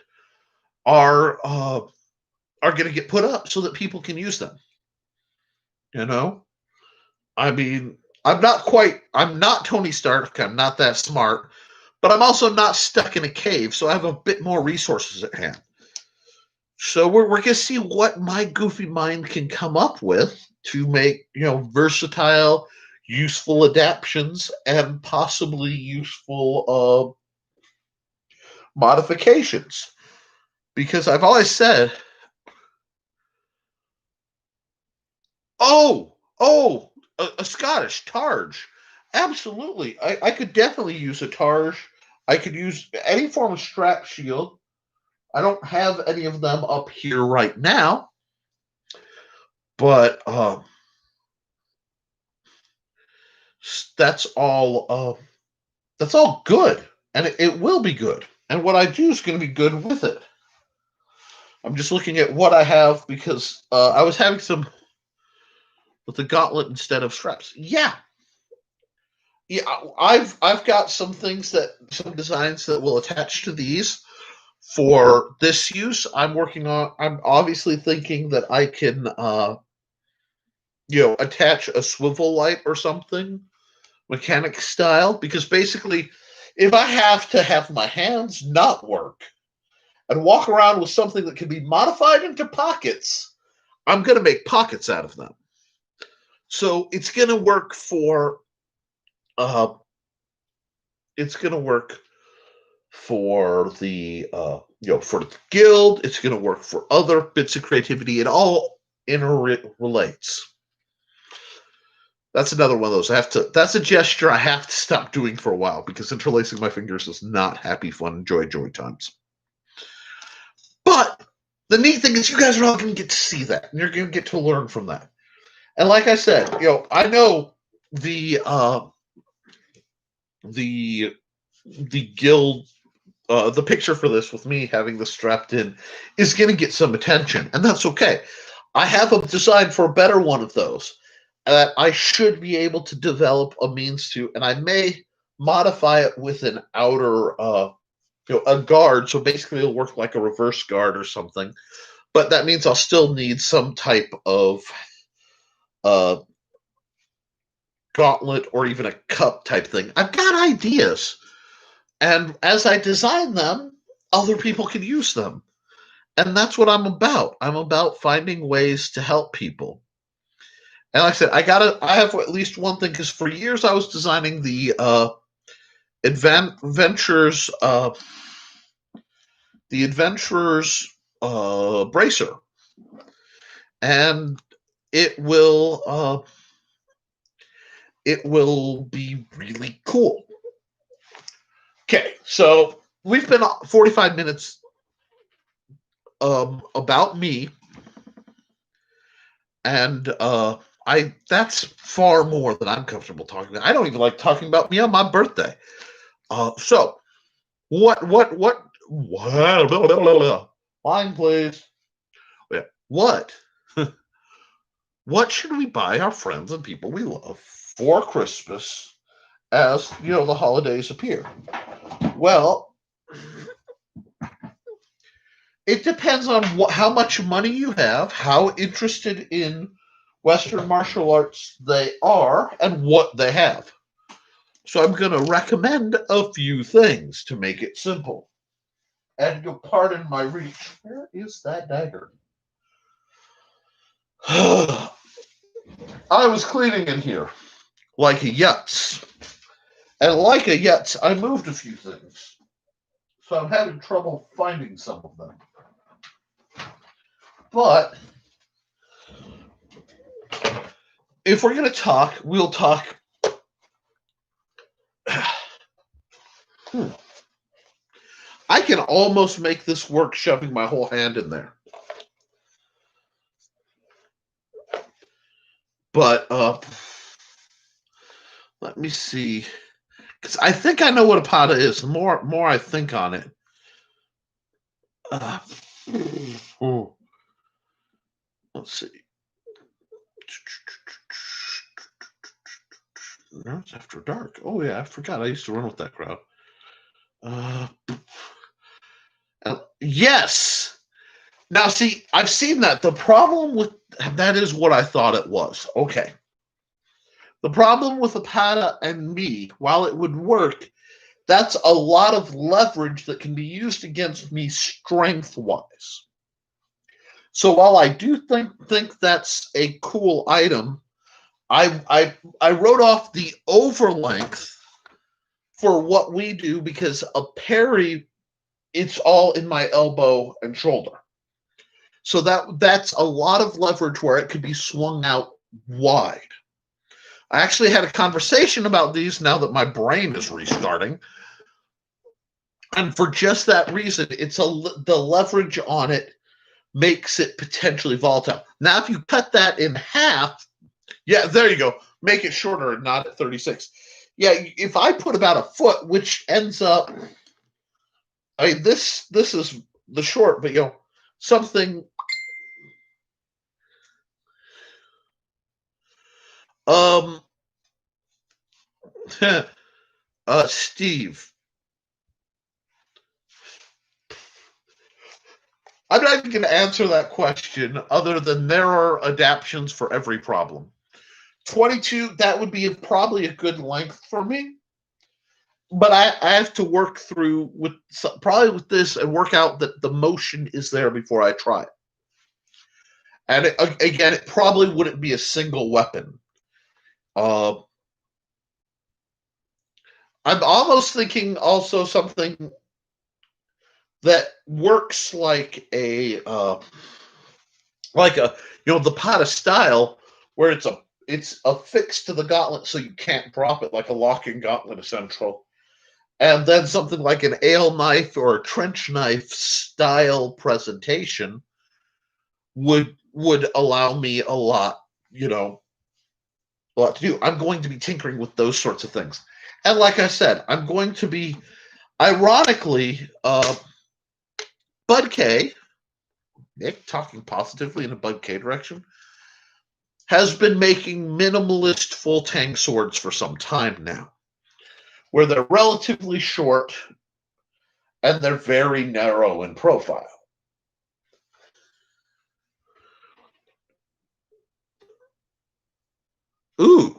are going to get put up so that people can use them. I mean, I'm not Tony Stark, I'm not that smart, but I'm also not stuck in a cave, so I have a bit more resources at hand. So we're going to see what my goofy mind can come up with to make, versatile, useful adaptations and possibly useful modifications. Because I've always said, a Scottish Targe. Absolutely. I could definitely use a Targe. I could use any form of strap shield. I don't have any of them up here right now. But that's all good. And it will be good. And what I do is going to be good with it. I'm just looking at what I have, because I was having some with the gauntlet instead of straps. Yeah, I've got some designs that will attach to these for this use. I'm obviously thinking that I can attach a swivel light or something, mechanic style, because basically, if I have to have my hands not work and walk around with something that can be modified into pockets, I'm going to make pockets out of them. So it's going to work for the for the guild. It's going to work for other bits of creativity. It all interrelates. That's another one of those. That's a gesture I have to stop doing for a while, because interlacing my fingers is not happy, fun, joy times. But the neat thing is, you guys are all going to get to see that, and you're going to get to learn from that. And like I said, I know the guild, the picture for this with me having this strapped in is going to get some attention, and that's okay. I have a design for a better one of those that I should be able to develop a means to, and I may modify it with an outer a guard. So basically, it'll work like a reverse guard or something. But that means I'll still need some type of gauntlet or even a cup type thing. I've got ideas, and as I design them, other people can use them. And that's what I'm about. I'm about finding ways to help people. And like I said, I have at least one thing, because for years I was designing the adventures bracer, and it will be really cool. Okay, so we've been 45 minutes about me, and that's far more than I'm comfortable talking about. I don't even like talking about me on my birthday. So what line, please. Yeah. What should we buy our friends and people we love for Christmas as the holidays appear? Well, it depends on how much money you have, how interested in Western martial arts they are, and what they have. So I'm going to recommend a few things to make it simple. And you'll pardon my reach. Where is that dagger? I was cleaning in here like a yutz. And like a yutz, I moved a few things. So I'm having trouble finding some of them. But if we're going to talk, we'll talk. I can almost make this work shoving my whole hand in there. But let me see. Because I think I know what a pata is. The more I think on it. Let's see. Nerds After Dark. Oh yeah, I forgot. I used to run with that crowd. Yes. Now see, I've seen that. The problem with that is what I thought it was. Okay. The problem with Apata and me, while it would work, that's a lot of leverage that can be used against me strength-wise. So while I do think that's a cool item, I wrote off the overlength for what we do, because a parry, it's all in my elbow and shoulder. So that's a lot of leverage where it could be swung out wide. I actually had a conversation about these now that my brain is restarting. And for just that reason, the leverage on it makes it potentially volatile. Now, if you cut that in half, yeah, there you go. Make it shorter and not at 36. Yeah, if I put about a foot, which ends up, I mean, this is the short, but something. Steve, I'm not even going to answer that question other than there are adaptations for every problem. 22, that would be probably a good length for me. But I have to work through with this and work out that the motion is there before I try it. And again, it probably wouldn't be a single weapon. I'm almost thinking also something that works like a the Pata style, where it's affixed to the gauntlet so you can't drop it, like a locking gauntlet essential. And then something like an ale knife or a trench knife style presentation would allow me a lot to do. I'm going to be tinkering with those sorts of things. And like I said, I'm going to be, ironically, Bud K, Nick, talking positively in a Bud K direction, has been making minimalist full tang swords for some time now, where they're relatively short and they're very narrow in profile. Ooh.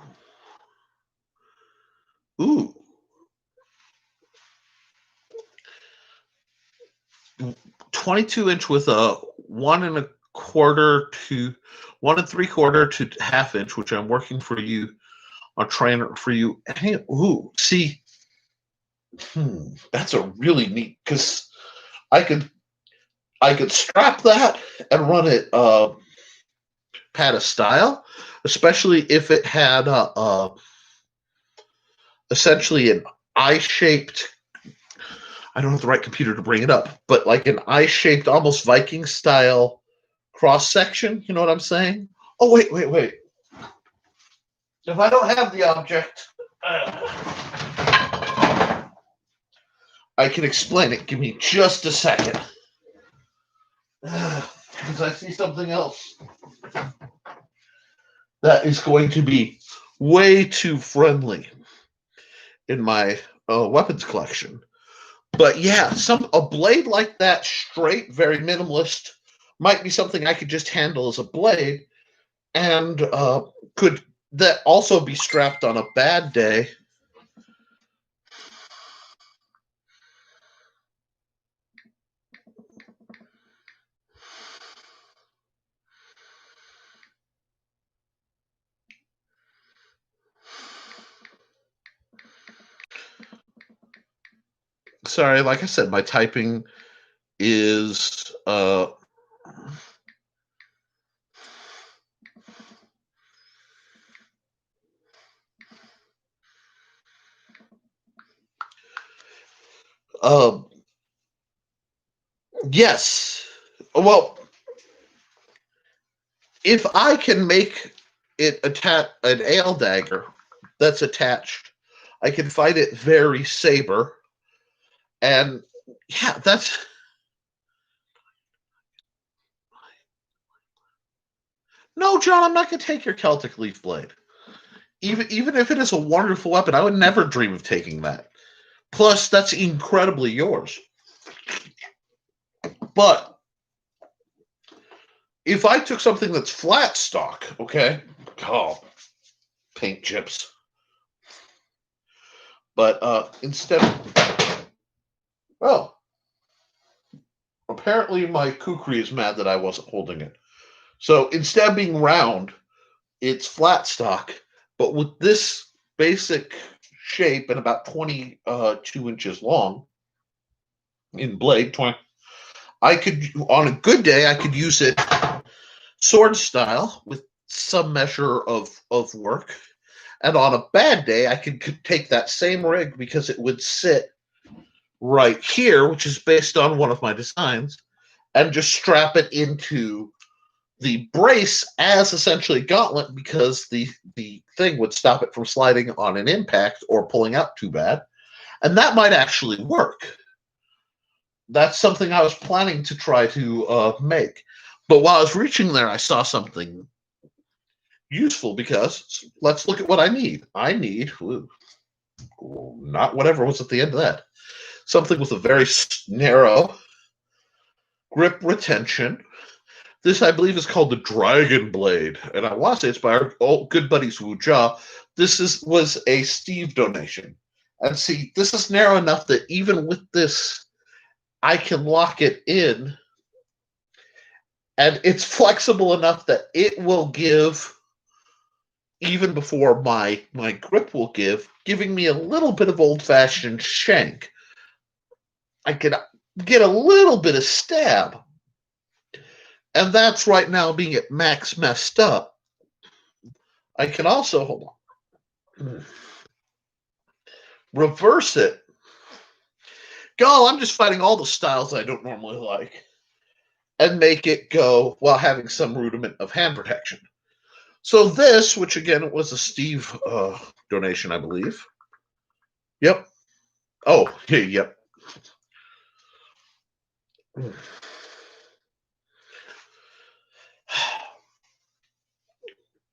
22-inch with a 1.25 to half-inch, which I'm working for you on trainer for you. Hey, see, that's a really neat, because I could strap that and run it pad of style, especially if it had essentially an eye-shaped. I don't have the right computer to bring it up, but like an eye-shaped, almost Viking style cross section. You know what I'm saying? Oh, wait. If I don't have the object, I can explain it. Give me just a second. Because I see something else that is going to be way too friendly in my weapons collection. But yeah, a blade like that, straight, very minimalist, might be something I could just handle as a blade, and could that also be strapped on a bad day. Sorry, like I said, my typing is yes. Well, if I can make it an ale dagger that's attached, I can fight it very saber. And yeah, that's. No, John, I'm not going to take your Celtic Leaf Blade. Even if it is a wonderful weapon, I would never dream of taking that. Plus, that's incredibly yours. But if I took something that's flat stock, okay, paint chips. But instead, apparently my kukri is mad that I wasn't holding it. So instead of being round, it's flat stock, but with this basic shape and about 22 inches long in blade, I could, on a good day, I could use it sword style with some measure of work. And on a bad day, I could take that same rig, because it would sit right here, which is based on one of my designs, and just strap it into the brace as essentially a gauntlet, because the thing would stop it from sliding on an impact or pulling out too bad. And that might actually work. That's something I was planning to try to make. But while I was reaching there, I saw something useful, because let's look at what I need. I need, not whatever was at the end of that, something with a very narrow grip retention. This, I believe, is called the Dragon Blade, and I want to say it's by our old good buddies Wu Jia. This was a Steve donation. And see, this is narrow enough that even with this, I can lock it in, and it's flexible enough that it will give, even before my grip will giving me a little bit of old-fashioned shank. I can get a little bit of stab. And that's right now being at max messed up. I can also, hold on, reverse it. Go, I'm just fighting all the styles I don't normally like, and make it go while having some rudiment of hand protection. So this, which again was a Steve donation, I believe. Yep. Oh, yeah, yep.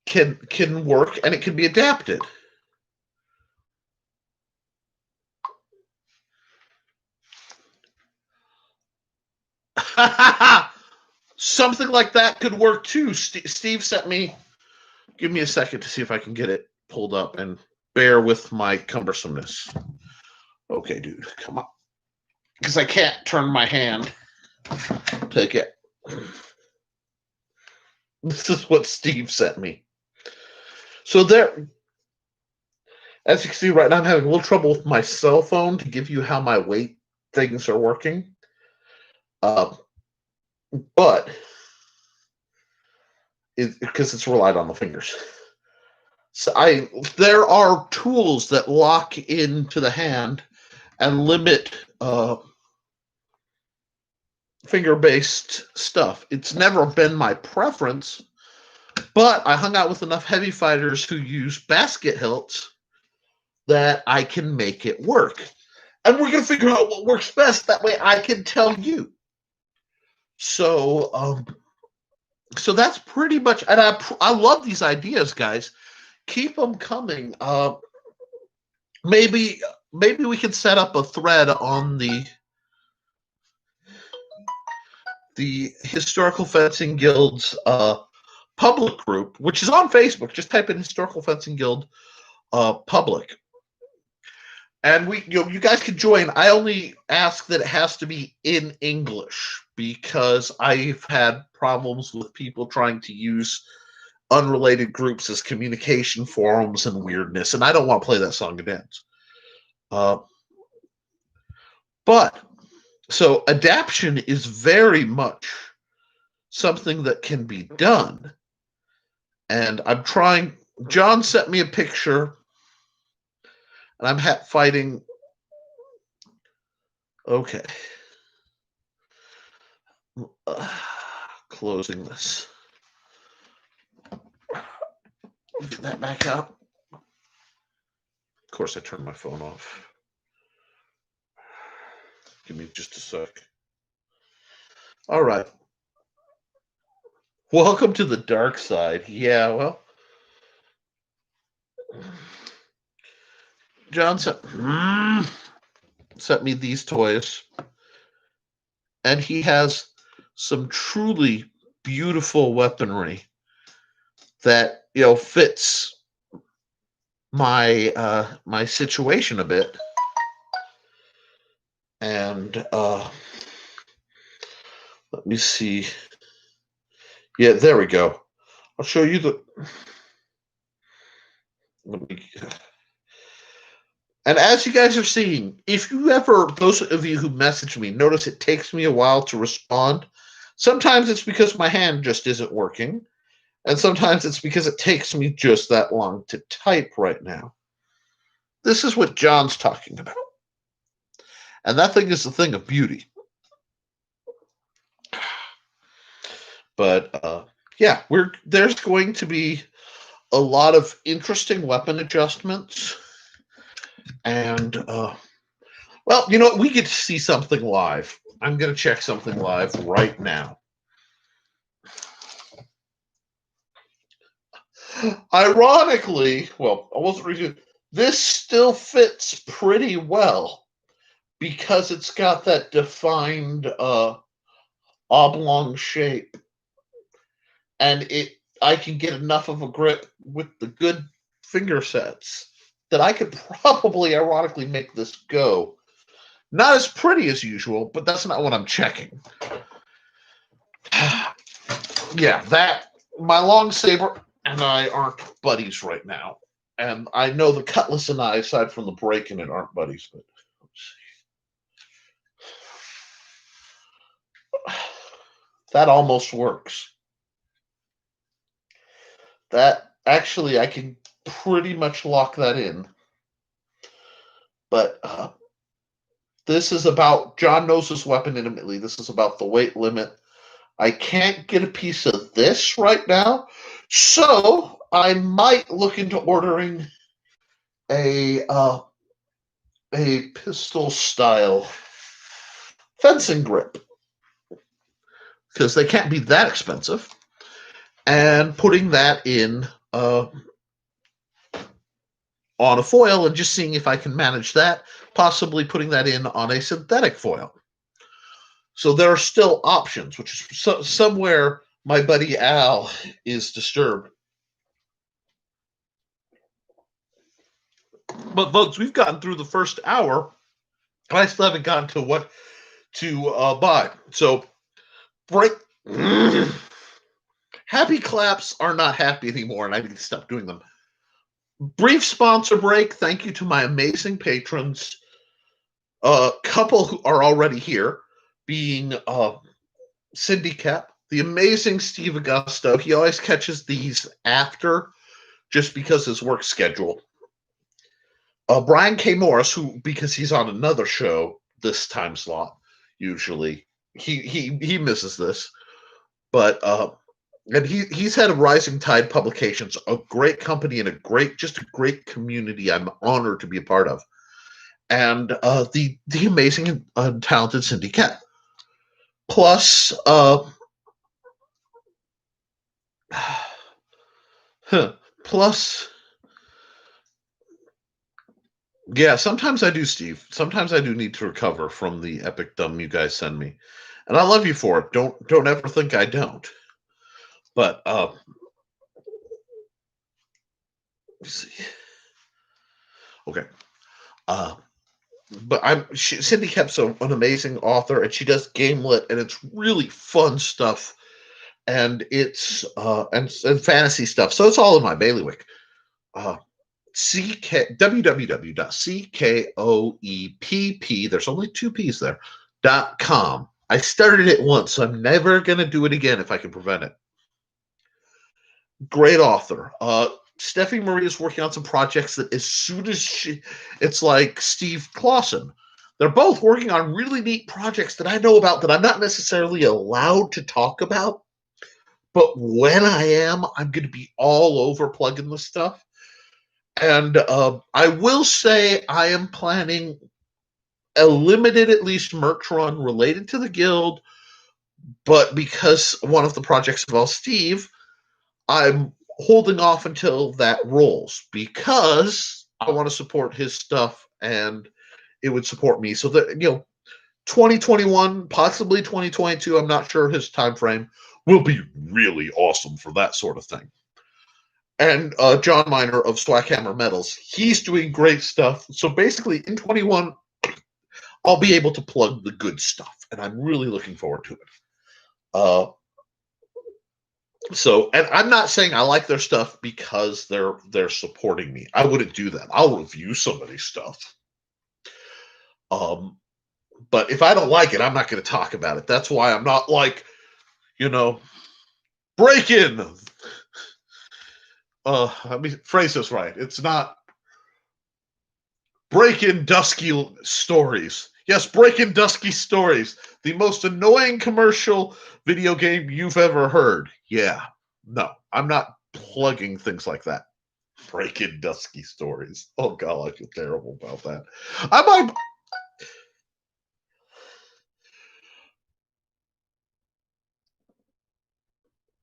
Can work, and it can be adapted. Something like that could work too. Steve sent me. Give me a second to see if I can get it pulled up and bear with my cumbersomeness. Okay, dude, come on. Because I can't turn my hand to get. This is what Steve sent me. So there, as you can see right now, I'm having a little trouble with my cell phone to give you how my weight things are working. But because it's relied on the fingers. So there are tools that lock into the hand and limit finger-based stuff. It's never been my preference, but I hung out with enough heavy fighters who use basket hilts that I can make it work. And we're going to figure out what works best. That way I can tell you. So that's pretty much, and I love these ideas, guys. Keep them coming. Maybe we can set up a thread on the Historical Fencing Guild's public group, which is on Facebook. Just type in Historical Fencing Guild public, and you guys can join. I only ask that it has to be in English because I've had problems with people trying to use unrelated groups as communication forums and weirdness, and I don't want to play that song and dance. But so adaption is very much something that can be done, and I'm trying. John sent me a picture, and I'm fighting. Okay, closing this. Get that back up. Of course, I turned my phone off. Give me just a sec. All right. Welcome to the dark side. Yeah, well, John sent me these toys, and he has some truly beautiful weaponry that fits my my situation a bit. And let me see. Yeah, there we go. I'll show you the. And as you guys are seeing, if you ever, those of you who message me, notice it takes me a while to respond. Sometimes it's because my hand just isn't working, and sometimes it's because it takes me just that long to type right now. This is what John's talking about. And that thing is a thing of beauty. But yeah, there's going to be a lot of interesting weapon adjustments. And well, you know what? We get to see something live. I'm going to check something live right now. Ironically, well, I wasn't reading. This still fits pretty well because it's got that defined oblong shape, and I can get enough of a grip with the good finger sets that I could probably ironically make this go. Not as pretty as usual, but that's not what I'm checking. Yeah, my long saber and I aren't buddies right now. And I know the cutlass and I, aside from the break in it, aren't buddies, but let's see. That almost works. That actually, I can pretty much lock that in. But this is about, John knows his weapon intimately. This is about the weight limit. I can't get a piece of this right now, so I might look into ordering a pistol style fencing grip, because they can't be that expensive, and putting that in on a foil and just seeing if I can manage that, possibly putting that in on a synthetic foil. So there are still options, which is somewhere my buddy Al is disturbed. But folks, we've gotten through the first hour, and I still haven't gotten to what to buy. So break. Happy claps are not happy anymore, and I need to stop doing them. Brief sponsor break. Thank you to my amazing patrons. A couple who are already here, being Cindy Cap, the amazing Steve Augosto. He always catches these after, just because his work schedule. Brian K. Morris, who, because he's on another show this time slot, usually he misses this, but and he's head of Rising Tide Publications, a great company and a great community. I'm honored to be a part of, and the amazing and talented Cindy Cat, plus plus. Yeah, sometimes I do, Steve. Sometimes I do need to recover from the epic dumb you guys send me, and I love you for it. Don't ever think I don't. But let's see. Okay. But Cindy Kep's an amazing author, and she does Gamelit, and it's really fun stuff, and it's and fantasy stuff. So it's all in my bailiwick. www.ckoepp, there's only 2 P's there, .com. I started it once, so I'm never going to do it again if I can prevent it. Great author. Stef Mari is working on some projects that as soon as it's like Steve Clausen. They're both working on really neat projects that I know about that I'm not necessarily allowed to talk about. But when I am, I'm going to be all over plugging this stuff. And I will say I am planning a limited, at least, merch run related to the guild. But because one of the projects involves Steve, I'm holding off until that rolls because I want to support his stuff and it would support me. So that, 2021, possibly 2022, I'm not sure his time frame, will be really awesome for that sort of thing. And John Miner of Swakhammer Metals, he's doing great stuff. So basically, in 21, I'll be able to plug the good stuff, and I'm really looking forward to it. So, and I'm not saying I like their stuff because they're supporting me. I wouldn't do that. I'll review somebody's stuff. But if I don't like it, I'm not going to talk about it. That's why I'm not like, break in. Let me phrase this right. It's not break in dusky stories. Yes, break in dusky stories. The most annoying commercial video game you've ever heard. Yeah. No, I'm not plugging things like that. Break in dusky stories. Oh God, I feel terrible about that. I might.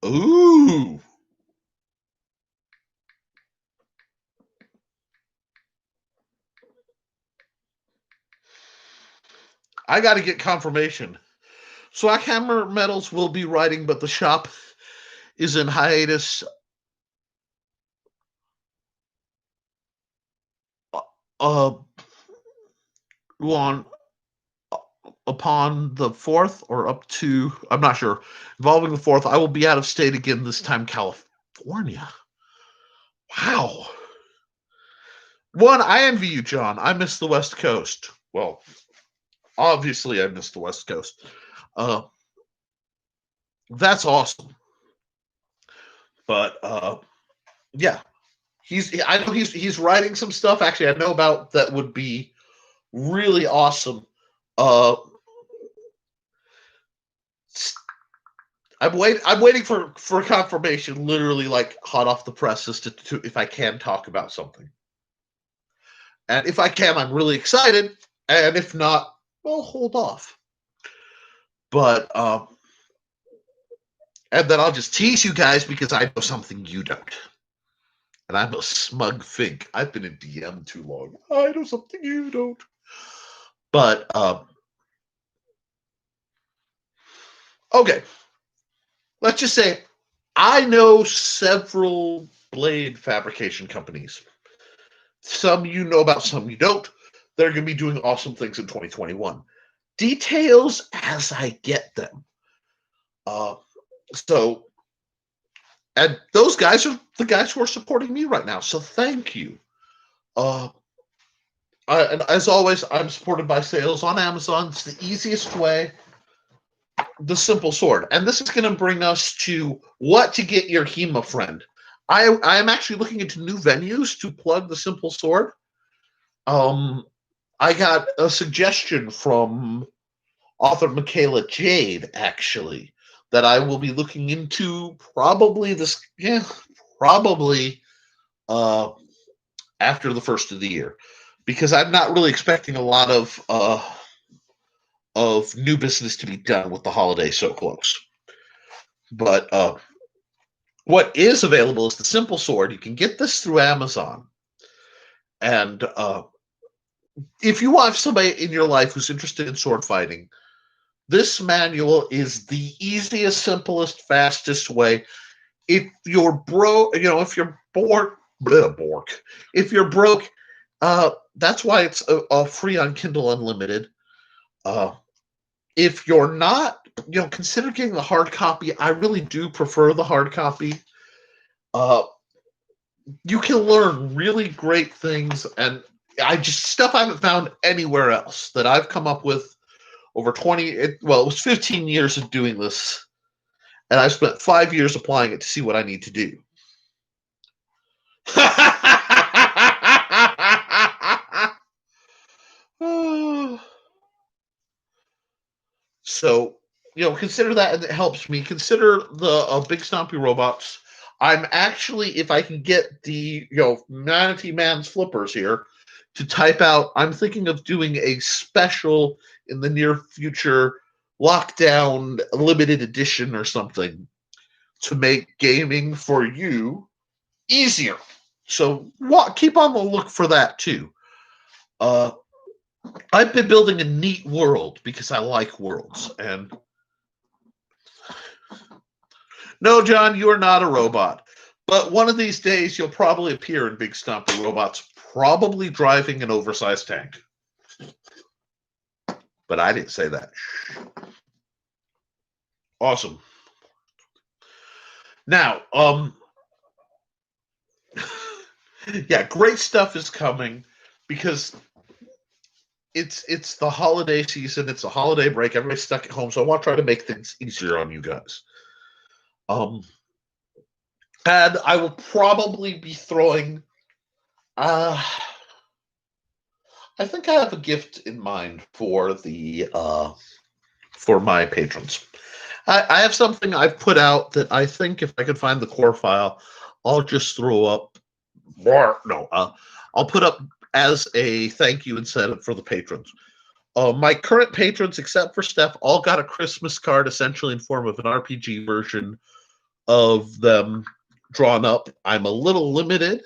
Ooh. I got to get confirmation. Swakhammer Metals will be writing, but the shop is in hiatus. On upon the 4th or up to, I'm not sure, involving the 4th, I will be out of state again, this time California. Wow. One, I envy you, John. I miss the West Coast. Well, obviously I miss the West Coast. That's awesome. But yeah. I know he's writing some stuff. Actually, I know about that would be really awesome. I'm waiting for confirmation, literally like hot off the press, as to if I can talk about something. And if I can, I'm really excited. And if not, well, hold off. But and then I'll just tease you guys because I know something you don't. And I'm a smug fink. I've been in DM too long. I know something you don't. But Okay, let's just say I know several blade fabrication companies. Some you know about, some you don't. They're going to be doing awesome things in 2021. Details as I get them. So, and those guys are the guys who are supporting me right now. So thank you. And as always, I'm supported by sales on Amazon. It's the easiest way. The simple sword. And this is going to bring us to what to get your HEMA friend. I am actually looking into new venues to plug the simple sword. I got a suggestion from author Michaela Jade, actually, that I will be looking into probably after the first of the year, because I'm not really expecting a lot of new business to be done with the holiday so close. But what is available is the simple sword. You can get this through Amazon, and if you have somebody in your life who's interested in sword fighting, this manual is the easiest, simplest, fastest way. If you're broke, if you're if you're broke, that's why it's free on Kindle Unlimited. If you're not, consider getting the hard copy. I really do prefer the hard copy. You can learn really great things, and stuff I haven't found anywhere else that I've come up with over it was 15 years of doing this, and I've spent 5 years applying it to see what I need to do. So, consider that, and it helps me. Consider the Big Stompy Robots. I'm actually, if I can get the, Manatee Man's flippers here to type out, I'm thinking of doing a special in the near future, lockdown limited edition or something, to make gaming for you easier. So keep on the look for that too. I've been building a neat world because I like worlds. And no, John, you are not a robot. But one of these days, you'll probably appear in Big Stompy Robots, probably driving an oversized tank. But I didn't say that. Awesome. Now, yeah, great stuff is coming because it's the holiday season. It's a holiday break. Everybody's stuck at home, so I want to try to make things easier on you guys. And I will probably be throwing. I think I have a gift in mind for for my patrons. I have something I've put out that I think if I could find the core file, I'll just throw up more. No, I'll put up as a thank you incentive for the patrons. My current patrons, except for Steph, all got a Christmas card essentially in form of an RPG version of them drawn up. I'm a little limited.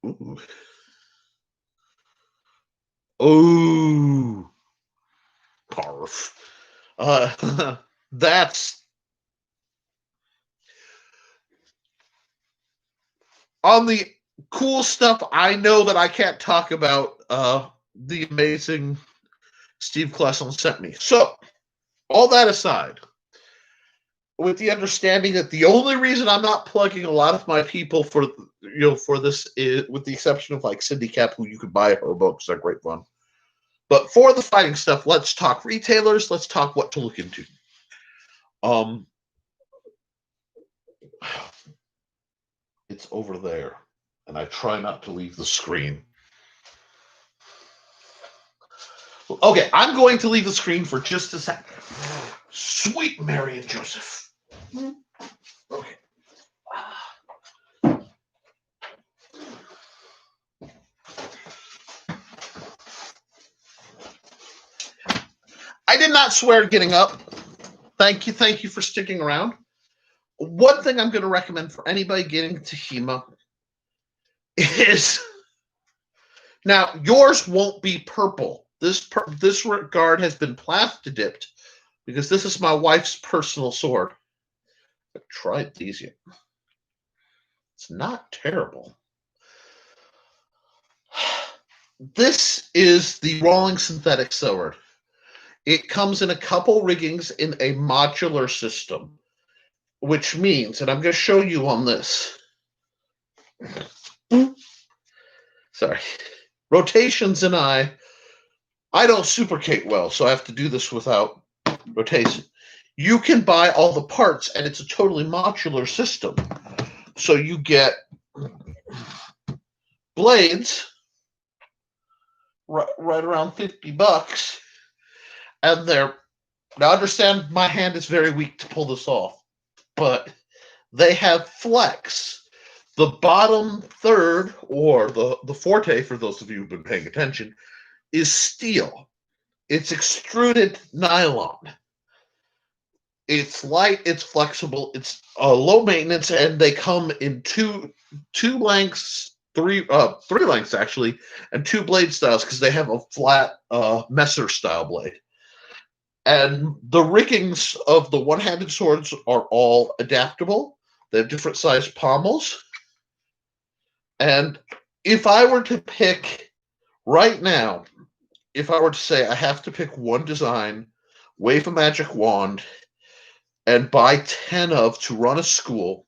Ooh. Oh, carf. That's on the cool stuff. I know that I can't talk about the amazing Steve Clausen sent me. So, all that aside, with the understanding that the only reason I'm not plugging a lot of my people for this is, with the exception of like Cindy Cap, who you could buy her books, they're great fun. But for the fighting stuff, let's talk retailers. Let's talk what to look into. It's over there, and I try not to leave the screen. Okay, I'm going to leave the screen for just a second. Sweet Mary and Joseph. Okay. I did not swear getting up. Thank you for sticking around. One thing I'm going to recommend for anybody getting to HEMA is, now yours won't be purple. This guard has been plasti dipped because this is my wife's personal sword. I've tried these yet. It's not terrible. This is the Rolling Synthetic Sword. It comes in a couple riggings in a modular system, which means, and I'm going to show you on this. Sorry. Rotations and I don't supercate well, so I have to do this without rotation. You can buy all the parts, and it's a totally modular system. So you get blades right around $50, and they're, now understand my hand is very weak to pull this off, but they have flex. The bottom third, or the forte, for those of you who've been paying attention, is steel. It's extruded nylon. It's light, it's flexible, it's low maintenance, and they come in two lengths, three lengths actually, and two blade styles, because they have a flat Messer style blade. And the riggings of the one-handed swords are all adaptable. They have different sized pommels. And if I were to pick right now, if I were to say I have to pick one design, wave a magic wand, and buy 10 of to run a school,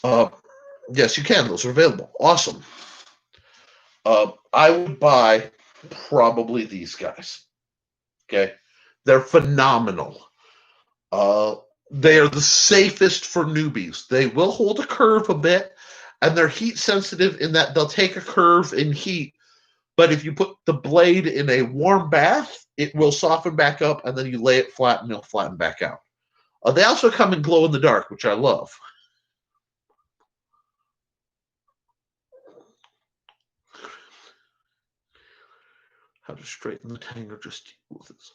yes, you can. Those are available. Awesome. I would buy probably these guys. Okay? They're phenomenal. They are the safest for newbies. They will hold a curve a bit, and they're heat sensitive in that they'll take a curve in heat, but if you put the blade in a warm bath, it will soften back up, and then you lay it flat and it'll flatten back out. They also come in glow in the dark, which I love. How to straighten the tang or just deal with this.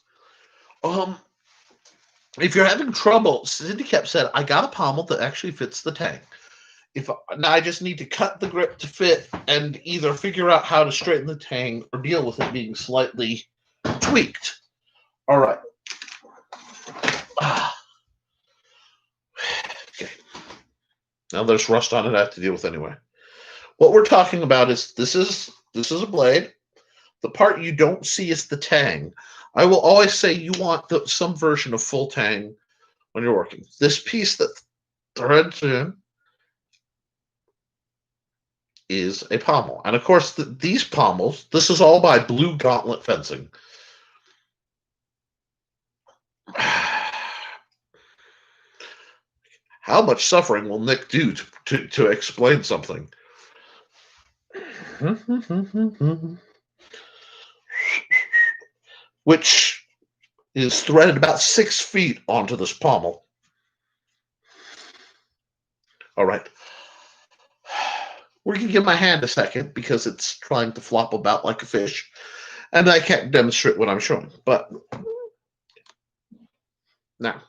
If you're having trouble, Syndicap said, I got a pommel that actually fits the tang. Now I just need to cut the grip to fit and either figure out how to straighten the tang or deal with it being slightly tweaked. All right. Okay. Now there's rust on it I have to deal with anyway. What we're talking about is this is a blade. The part you don't see is the tang. I will always say you want some version of full tang when you're working. This piece that threads in is a pommel. And of course, these pommels, this is all by Blue Gauntlet Fencing. How much suffering will Nick do to explain something? Which is threaded about 6 feet onto this pommel. All right. We're going to give my hand a second because it's trying to flop about like a fish, and I can't demonstrate what I'm showing. But now,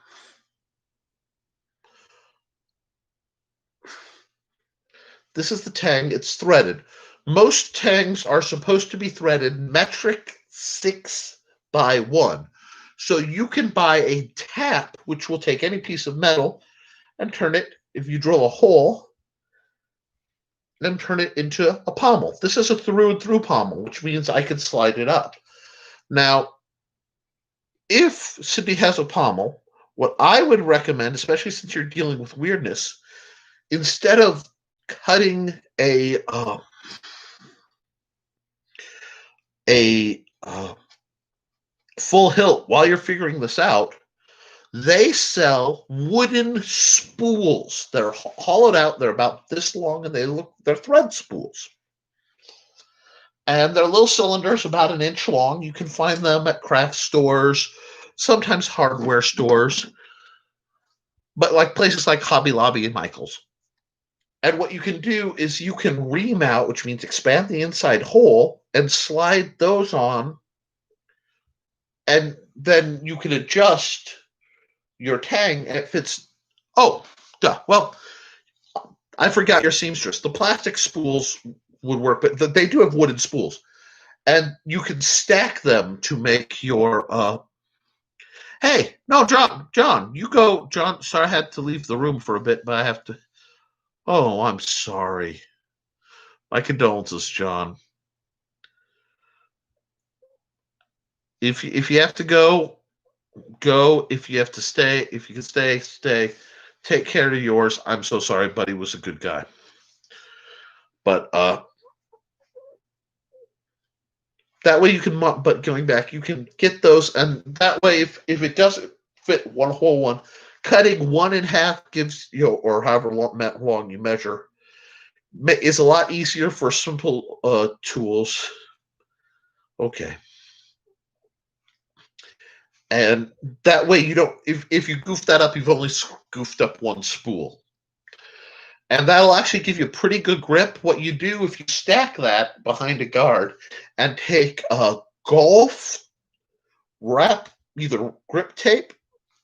this is the tang. It's threaded. Most tangs are supposed to be threaded metric 6x1. So you can buy a tap, which will take any piece of metal and turn it, if you drill a hole, and turn it into a pommel. This is a through and through pommel, which means I can slide it up. Now, if Cindy has a pommel, what I would recommend, especially since you're dealing with weirdness, instead of cutting a full hilt while you're figuring this out, they sell wooden spools. They're hollowed out. They're about this long, and they're thread spools. And they're little cylinders about 1 inch long. You can find them at craft stores, sometimes hardware stores, but like places like Hobby Lobby and Michael's. And what you can do is you can ream out, which means expand the inside hole, and slide those on, and then you can adjust your tang, and it fits. Oh, duh. Well, I forgot your seamstress. The plastic spools would work, but they do have wooden spools. and you can stack them to make your hey, no, John, you go. John, sorry, I had to leave the room for a bit, but I have to. Oh, I'm sorry. My condolences, John. If you have to go, go. If you have to stay, if you can stay, stay. Take care of yours. I'm so sorry, Buddy was a good guy. But that way you can. But going back, you can get those, and that way, if it doesn't fit one whole one, cutting one in half gives or however long you measure, is a lot easier for simple tools. Okay. And that way you don't, if you goof that up, you've only goofed up one spool. And that'll actually give you a pretty good grip. What you do if you stack that behind a guard and take a golf wrap, either grip tape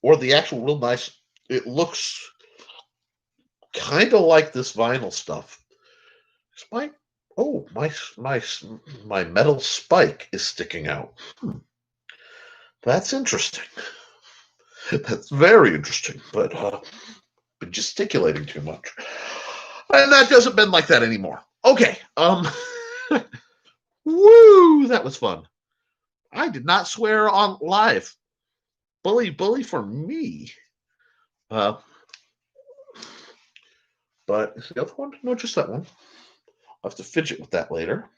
or the actual real nice, it looks kind of like this vinyl stuff. My metal spike is sticking out. That's interesting. That's very interesting, but been gesticulating too much. And that doesn't bend like that anymore. Okay. Woo, that was fun. I did not swear on live. Bully for me. But is the other one? No, just that one. I'll have to fidget with that later.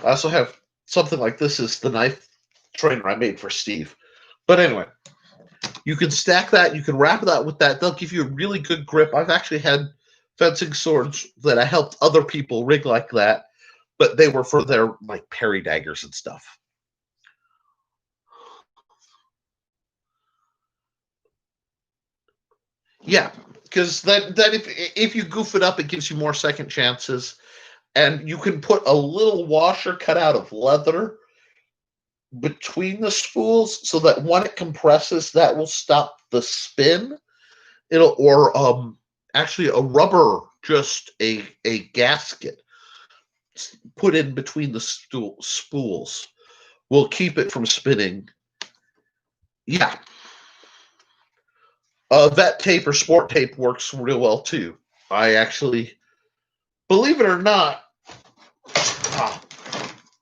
I also have something like this is the knife trainer I made for Steve. But anyway, you can stack that. You can wrap that with that. They'll give you a really good grip. I've actually had fencing swords that I helped other people rig like that, but they were for their like parry daggers and stuff. Yeah, because then if you goof it up, it gives you more second chances, and you can put a little washer cut out of leather between the spools so that when it compresses, that will stop the spin. Actually a rubber, just a gasket put in between the spools will keep it from spinning. Yeah. Vet tape or sport tape works real well too. I actually, believe it or not,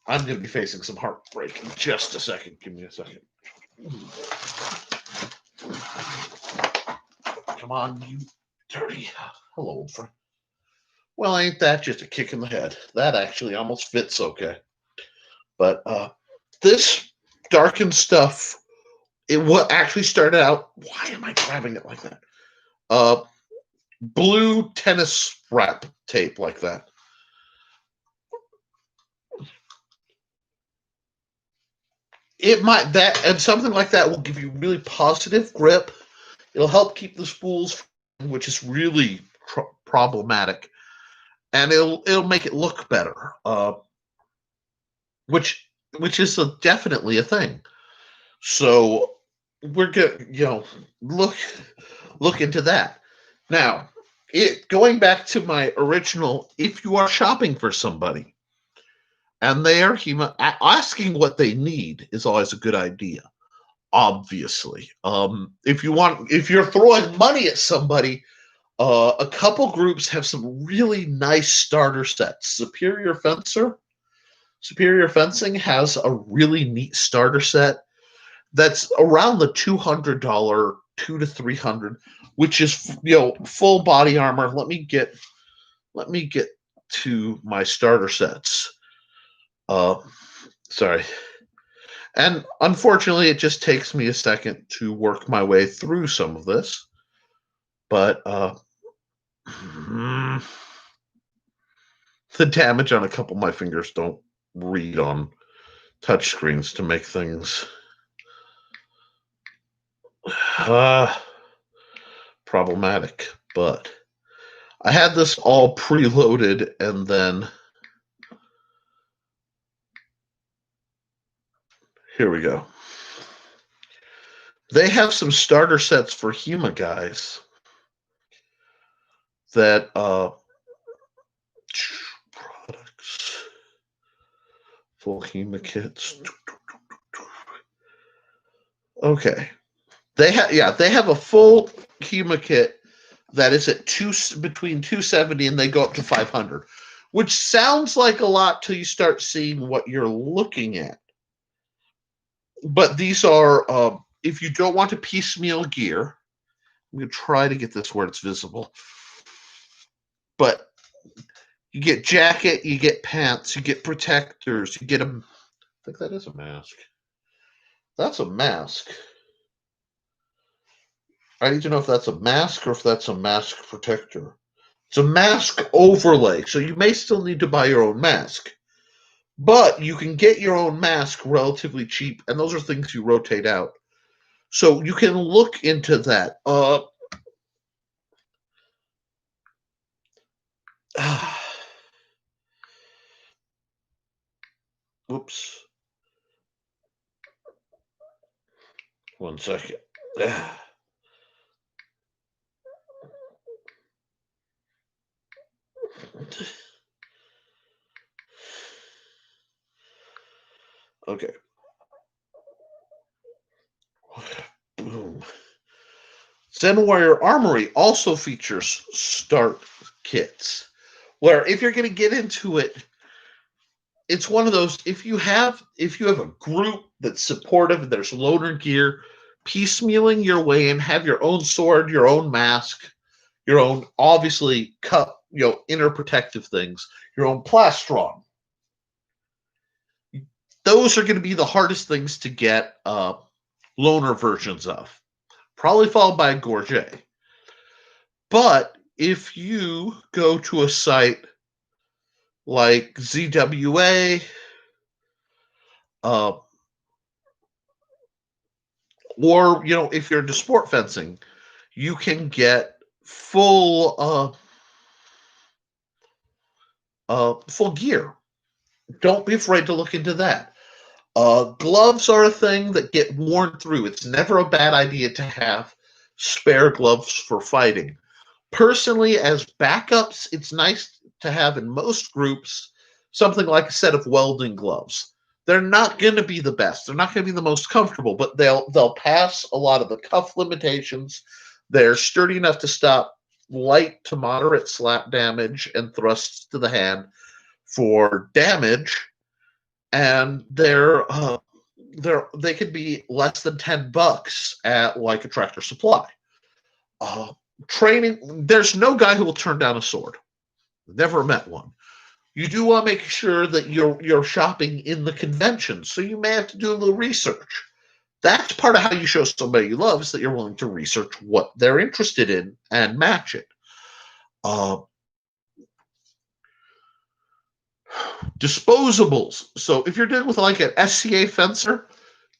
I'm going to be facing some heartbreak in just a second. Give me a second. Come on, you dirty. Hello, old friend. Well, ain't that just a kick in the head? That actually almost fits okay. But this darkened stuff, what actually started out, why am I grabbing it like that? Blue tennis wrap tape like that. It might, that, and something like that will give you really positive grip. It'll help keep the spools, which is really problematic, and it'll make it look better. Which is definitely a thing. So we're gonna look into that. Now, going back to my original, if you are shopping for somebody and they're asking what they need is always a good idea. Obviously, if you're throwing money at somebody, a couple groups have some really nice starter sets. Superior Fencing has a really neat starter set that's around the $200, $200 to $300, which is full body armor. Let me get to my starter sets. Sorry. And unfortunately, it just takes me a second to work my way through some of this. But the damage on a couple of my fingers don't read on touchscreens to make things problematic. But I had this all preloaded, and then here we go. They have some starter sets for Huma guys that Full HEMA kits. Okay. They have a full HEMA kit that is at between 270 and they go up to 500, which sounds like a lot till you start seeing what you're looking at. But these are, if you don't want to piecemeal gear, I'm going to try to get this where it's visible. But you get jacket, you get pants, you get protectors, you get a. I think that is a mask. That's a mask. I need to know if that's a mask or if that's a mask protector. It's a mask overlay, so you may still need to buy your own mask. But you can get your own mask relatively cheap, and those are things you rotate out. So you can look into that. Whoops. One second. Okay. Boom. Zen Warrior Armory also features start kits, where if you're going to get into it, it's one of those. If you have a group that's supportive and there's loaner gear, piecemealing your way in, have your own sword, your own mask, your own obviously inner protective things, your own plastron. Those are going to be the hardest things to get loaner versions of, probably followed by a gorget. But if you go to a site like ZWA, or if you're into sport fencing, you can get full gear. Don't be afraid to look into that. Gloves are a thing that get worn through. It's never a bad idea to have spare gloves for fighting. Personally, as backups, it's nice to have in most groups something like a set of welding gloves. They're not going to be the best. They're not going to be the most comfortable, but they'll pass a lot of the cuff limitations. They're sturdy enough to stop light to moderate slap damage and thrusts to the hand for damage, and they could be less than $10 at like a Tractor Supply. Training, there's no guy who will turn down a sword. Never met one. You do want to make sure that you're shopping in the convention, so you may have to do a little research. That's part of how you show somebody you love, is that you're willing to research what they're interested in and match it. Disposables. So if you're dealing with like an SCA fencer,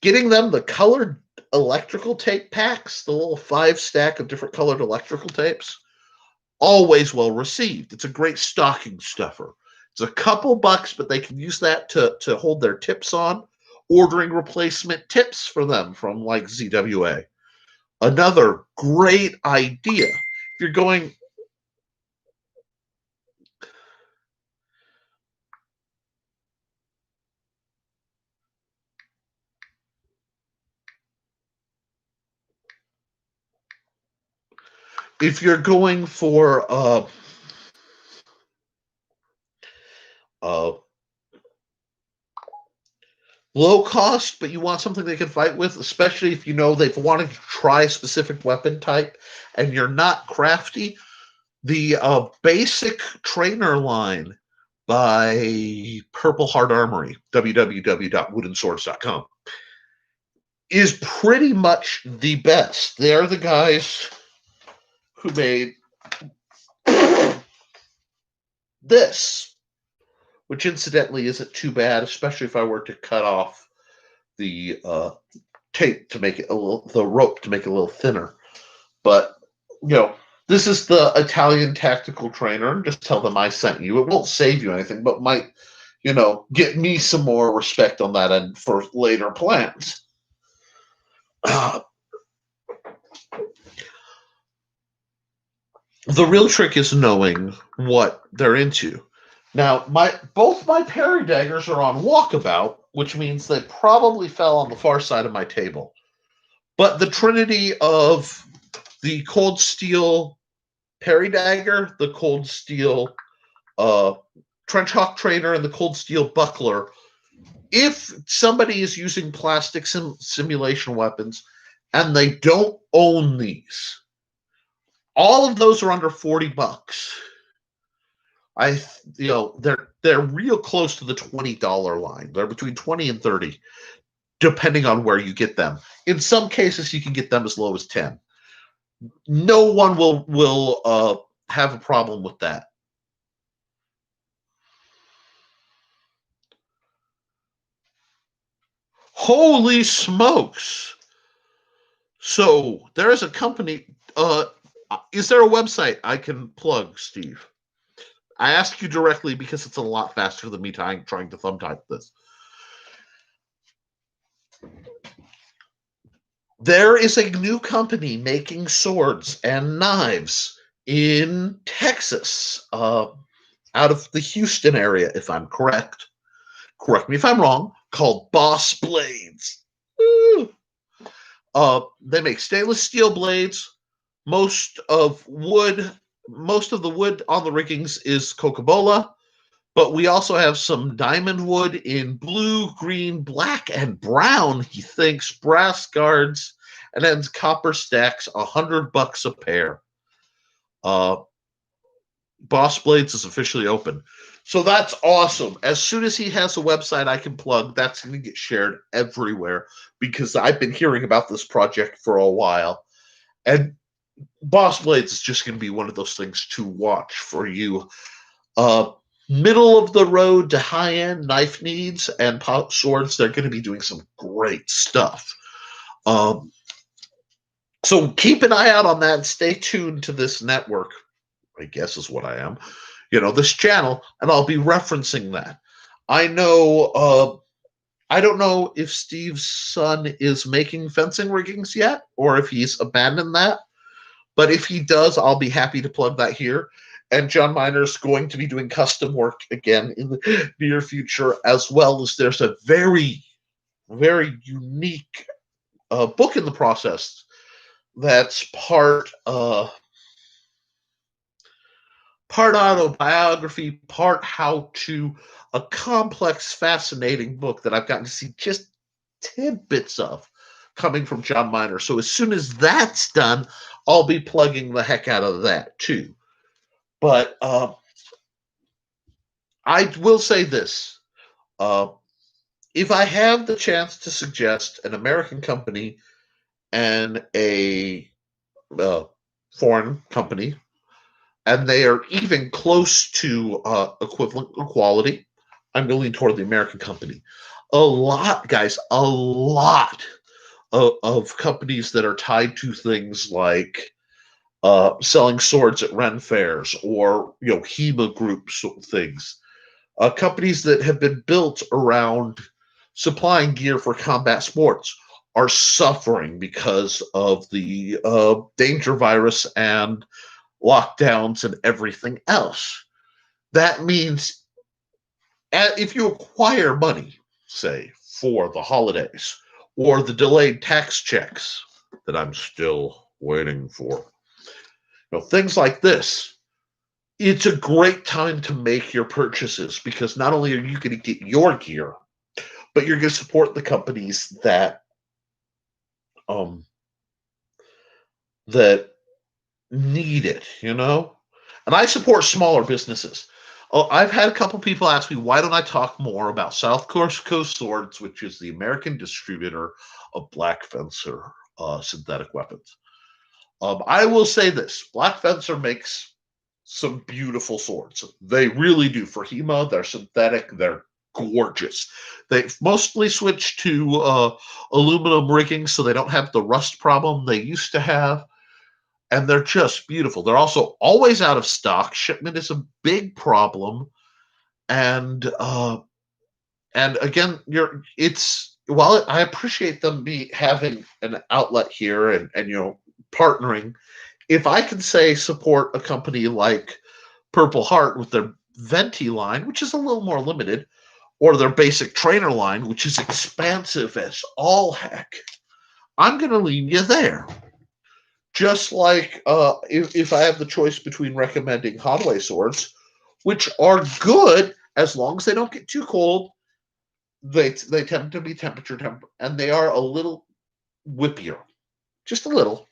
getting them the colored electrical tape packs, the little 5-stack of different colored electrical tapes, always well received. It's a great stocking stuffer. It's a couple bucks, but they can use that to hold their tips on. Ordering replacement tips for them from like ZWA. Another great idea. If you're going... If you're going for low cost, but you want something they can fight with, especially if you know they've wanted to try a specific weapon type and you're not crafty, the basic trainer line by Purple Heart Armory, www.woodenswords.com, is pretty much the best. They're the guys who made this, which incidentally isn't too bad, especially if I were to cut off the tape to make it the rope to make it a little thinner. But this is the Italian tactical trainer. Just tell them I sent you. It won't save you anything, but might get me some more respect on that end for later plans. The real trick is knowing what they're into. Now, both my parry daggers are on walkabout, which means they probably fell on the far side of my table. But the trinity of the cold steel parry dagger, the cold steel trench hawk trainer, and the cold steel buckler, if somebody is using plastic simulation weapons and they don't own these, all of those are under $40. They're real close to the $20 line. They're between 20 and 30, depending on where you get them. In some cases, you can get them as low as 10. No one will have a problem with that. Holy smokes! So there is a company. Is there a website I can plug, Steve? I ask you directly because it's a lot faster than me trying to thumb type this. There is a new company making swords and knives in Texas, out of the Houston area, if I'm correct. Correct me if I'm wrong. Called Boss Blades. They make stainless steel blades. Most of the wood on the riggings is Coca-Cola, but we also have some diamond wood in blue, green, black, and brown. He thinks brass guards, and then copper stacks, $100 a pair. Boss Blades is officially open. So that's awesome. As soon as he has a website I can plug, that's going to get shared everywhere because I've been hearing about this project for a while. And Boss Blades is just going to be one of those things to watch for you. Middle of the road to high end knife needs and swords, they're going to be doing some great stuff. So keep an eye out on that and stay tuned to this network, I guess is what I am, this channel, and I'll be referencing that. I know, I don't know if Steve's son is making fencing riggings yet or if he's abandoned that, but if he does, I'll be happy to plug that here. And John Miner's going to be doing custom work again in the near future, as well as there's a very, very unique book in the process that's part autobiography, part how-to, a complex, fascinating book that I've gotten to see just tidbits of coming from John Miner. So as soon as that's done, I'll be plugging the heck out of that too. But I will say this. If I have the chance to suggest an American company and a foreign company, and they are even close to equivalent or quality, I'm going to lean toward the American company. A lot of companies that are tied to things like selling swords at Ren fairs or HEMA groups things. Companies that have been built around supplying gear for combat sports are suffering because of the danger virus and lockdowns and everything else. That means if you acquire money, say, for the holidays or the delayed tax checks that I'm still waiting for, things like this, it's a great time to make your purchases because not only are you going to get your gear, but you're going to support the companies that that need it, And I support smaller businesses. I've had a couple people ask me, why don't I talk more about South Coast Swords, which is the American distributor of Black Fencer synthetic weapons. I will say this, Black Fencer makes some beautiful swords. They really do. For HEMA, they're synthetic, they're gorgeous. They've mostly switched to aluminum rigging so they don't have the rust problem they used to have. And they're just beautiful. They're also always out of stock. Shipment is a big problem. And again, while I appreciate them having an outlet here and partnering, if I can say support a company like Purple Heart with Venti line, which is a little more limited, or their basic trainer line, which is expansive as all heck, I'm going to lean you there. Just like if I have the choice between recommending Hanwei swords, which are good as long as they don't get too cold, they tend to be temperature and they are a little whippier, just a little.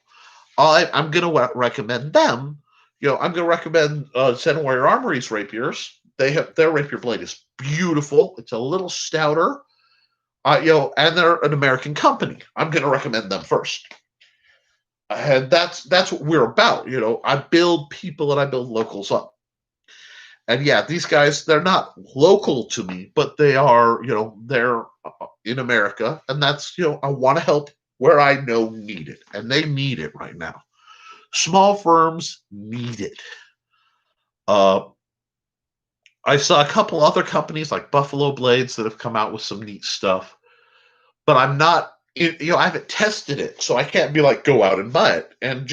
I'm going to recommend them. I'm going to recommend Zen Warrior Armory's rapiers. Their rapier blade is beautiful. It's a little stouter, and they're an American company. I'm going to recommend them first. And that's what we're about. I build people and I build locals up. And yeah, these guys, they're not local to me, but they are, they're in America. And that's, I want to help where I know need it. And they need it right now. Small firms need it. I saw a couple other companies like Buffalo Blades that have come out with some neat stuff. But I'm not, I haven't tested it. So I can't be like, go out and buy it. And,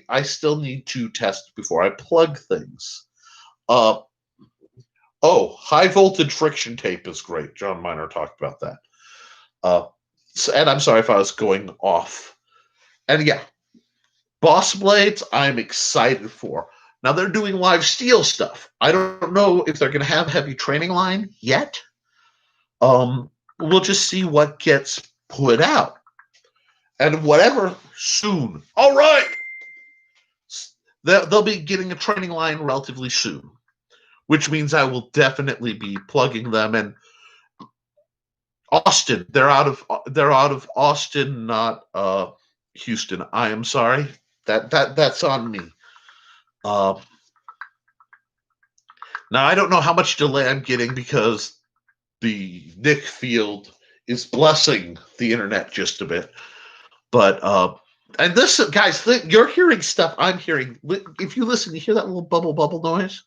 I still need to test before I plug things. High voltage friction tape is great. John Miner talked about that. And I'm sorry if I was going off. And yeah, Boss Blades, I'm excited for. Now they're doing live steel stuff. I don't know if they're going to have heavy training line yet. We'll just see what gets put out. And whatever, soon. All right. They'll be getting a training line relatively soon, which means I will definitely be plugging them. And Austin, they're out of Austin, not Houston. I am sorry. That's on me. Now I don't know how much delay I'm getting because the Nick field is blessing the internet just a bit. But and this, guys, you're hearing stuff I'm hearing. If you listen, you hear that little bubble noise?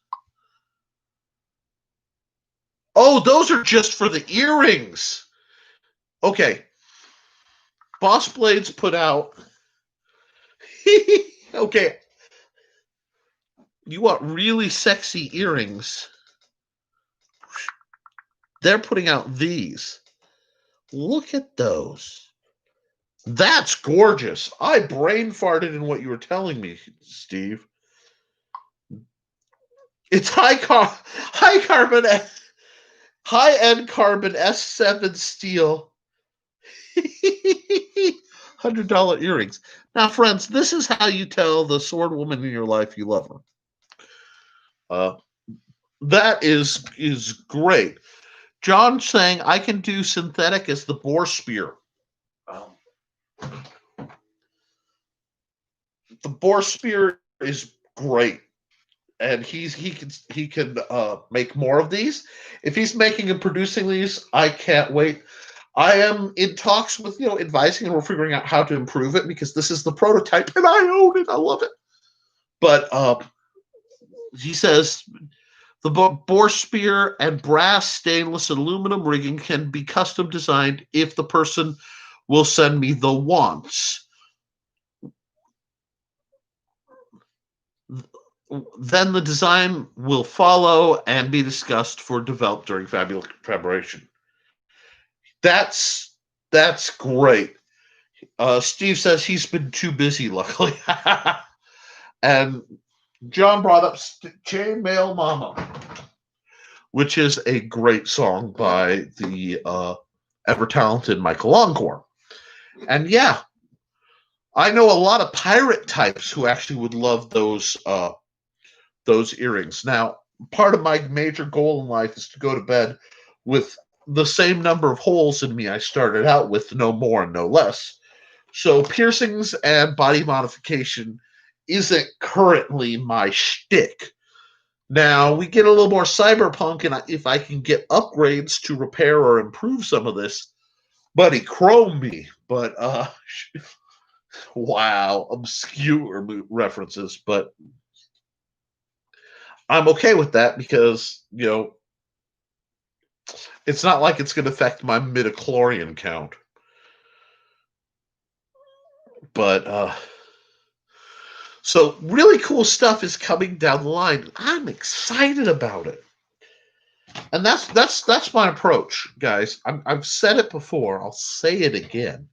Oh, those are just for the earrings. Okay. Boss Blades put out. Okay. You want really sexy earrings? They're putting out these. Look at those. That's gorgeous. I brain farted in what you were telling me, Steve. It's high-end carbon S7 steel. $100 earrings. Now, friends, this is how you tell the sword woman in your life you love her. That is great. John saying I can do synthetic as the boar spear. The boar spear is great, and he can make more of these. If he's making and producing these, I can't wait. I am in talks with advising, and we're figuring out how to improve it because this is the prototype, and I own it. I love it. But he says the boar spear and brass, stainless, and aluminum rigging can be custom designed if the person will send me the wants. Then the design will follow and be discussed for developed during fabrication. That's great. Steve says he's been too busy, luckily. And John brought up Chainmail Mama, which is a great song by the ever-talented Michael Longcore. And yeah, I know a lot of pirate types who actually would love those earrings. Now, part of my major goal in life is to go to bed with the same number of holes in me I started out with, no more and no less. So piercings and body modification isn't currently my shtick. Now, we get a little more cyberpunk, and if I can get upgrades to repair or improve some of this, buddy, chrome me. But, wow, obscure references, but I'm okay with that because, it's not like it's going to affect my midichlorian count. But, so really cool stuff is coming down the line. I'm excited about it. And that's my approach, guys. I've said it before. I'll say it again.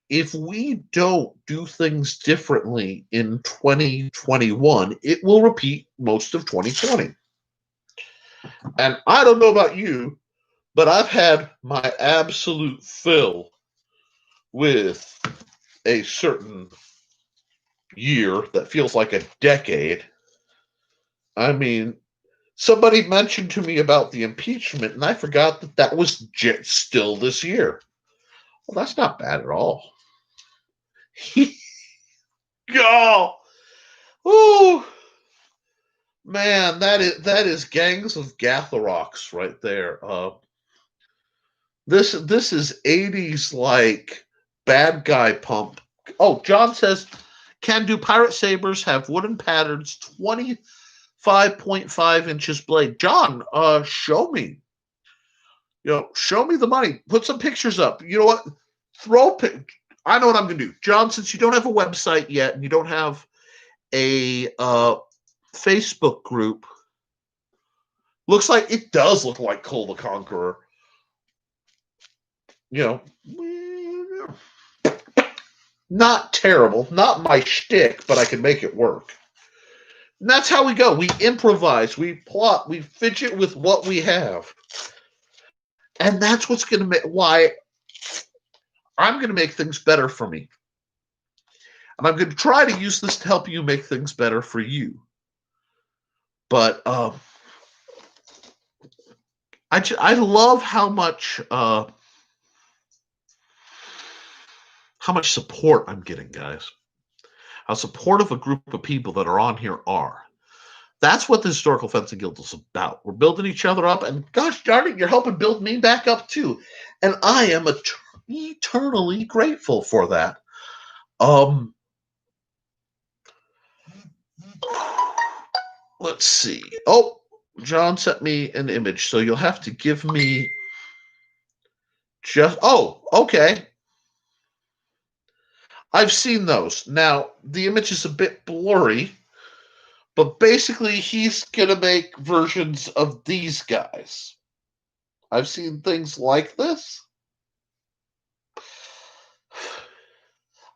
If we don't do things differently in 2021, it will repeat most of 2020. And I don't know about you, but I've had my absolute fill with a certain year that feels like a decade. I mean, somebody mentioned to me about the impeachment, and I forgot that that was still this year. Well, that's not bad at all. Go! Ooh, man, that is Gangs of Gathorox right there. This is 80s like bad guy pump. Oh, John says, can do pirate sabers have wooden patterns 25.5 inches blade? John, show me. Show me the money. Put some pictures up. You know what? I know what I'm gonna do. John, since you don't have a website yet and you don't have a Facebook group, looks like it does look like Cole the Conqueror. Not terrible, not my shtick, but I can make it work. And that's how we go. We improvise, we plot, we fidget with what we have. And that's what's going to make why I'm going to make things better for me. And I'm going to try to use this to help you make things better for you. But I love how much support I'm getting, guys. How supportive a group of people that are on here are. That's what the Historical Fencing Guild is about. We're building each other up, and gosh darn it, you're helping build me back up too. And I am eternally grateful for that. Let's see. Oh, John sent me an image, so you'll have to give me okay. I've seen those. Now, the image is a bit blurry, but basically he's going to make versions of these guys. I've seen things like this.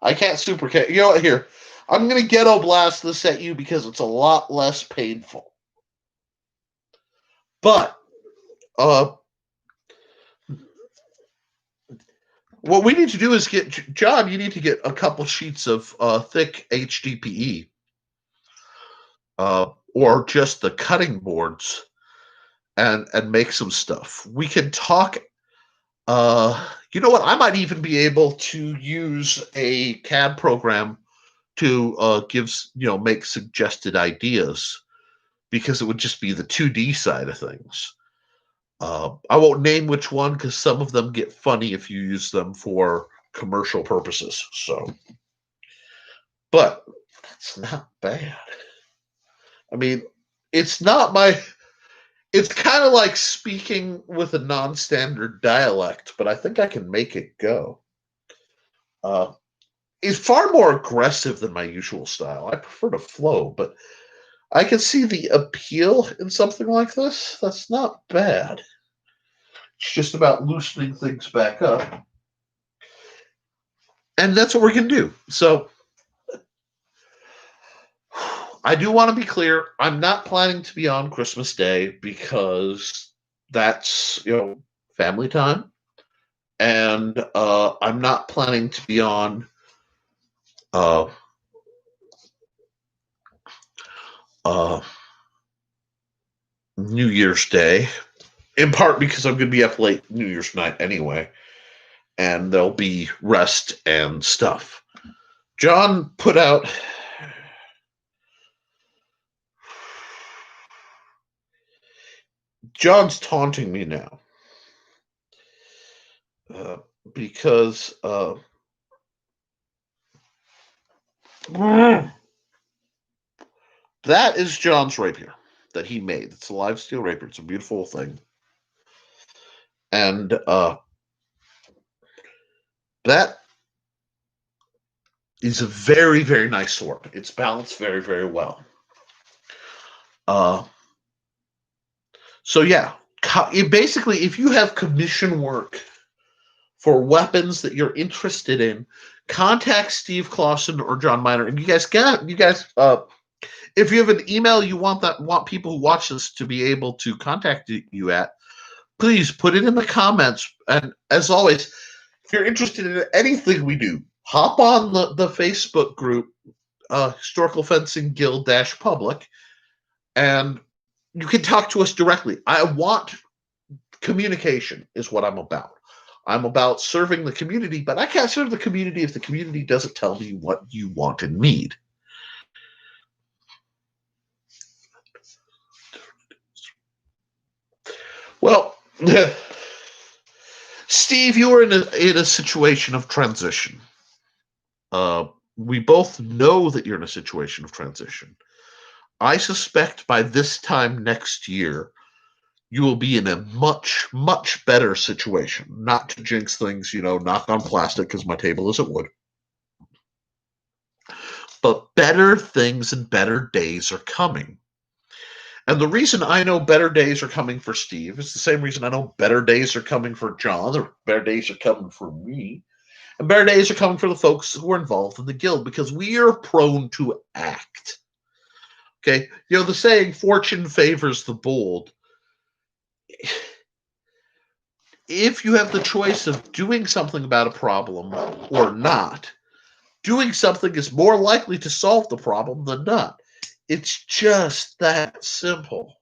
I can't You know what? Here, I'm going to ghetto blast this at you because it's a lot less painful. But, what we need to do is John, you need to get a couple sheets of thick HDPE. Or just the cutting boards and make some stuff. We can talk. You know what? I might even be able to use a CAD program to make suggested ideas, because it would just be the 2D side of things. I won't name which one because some of them get funny if you use them for commercial purposes. So, but that's not bad. I mean, it's not my. It's kind of like speaking with a non-standard dialect, but I think I can make it go. It's far more aggressive than my usual style. I prefer to flow, but I can see the appeal in something like this. That's not bad. It's just about loosening things back up. And that's what we're going to do. So I do want to be clear. I'm not planning to be on Christmas Day because that's, family time. And I'm not planning to be on New Year's Day, in part because I'm going to be up late New Year's night anyway, and there'll be rest and stuff. John put out John's taunting me now because that is John's rapier that he made. It's a live steel rapier. It's a beautiful thing. And that is a very, very nice sword. It's balanced very, very well. So yeah, basically, if you have commission work for weapons that you're interested in, contact Steve Clausen or John Miner. And you guys, if you have an email you want people who watch this to be able to contact you at, please put it in the comments. And as always, if you're interested in anything we do, hop on the Facebook group, Historical Fencing Guild Public, and you can talk to us directly. I want communication is what I'm about. I'm about serving the community, but I can't serve the community if the community doesn't tell me what you want and need. Well, Steve, you are in a situation of transition. We both know that you're in a situation of transition. I suspect by this time next year, you will be in a much, much better situation. Not to jinx things, knock on plastic because my table isn't wood. But better things and better days are coming. And the reason I know better days are coming for Steve is the same reason I know better days are coming for John, or better days are coming for me. And better days are coming for the folks who are involved in the guild, because we are prone to act. Okay? The saying, fortune favors the bold. If you have the choice of doing something about a problem or not, doing something is more likely to solve the problem than not. It's just that simple.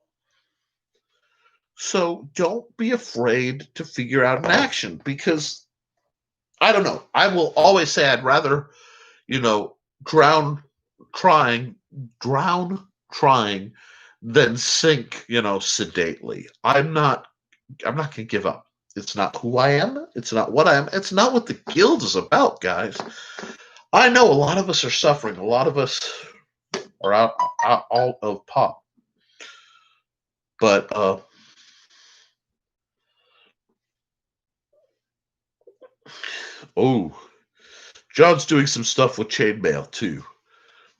So don't be afraid to figure out an action, because I don't know. I will always say I'd rather, drown trying than sink, sedately. I'm not going to give up. It's not who I am. It's not what I am. It's not what the guild is about, guys. I know a lot of us are suffering. A lot of us are out of pop. But John's doing some stuff with chainmail too,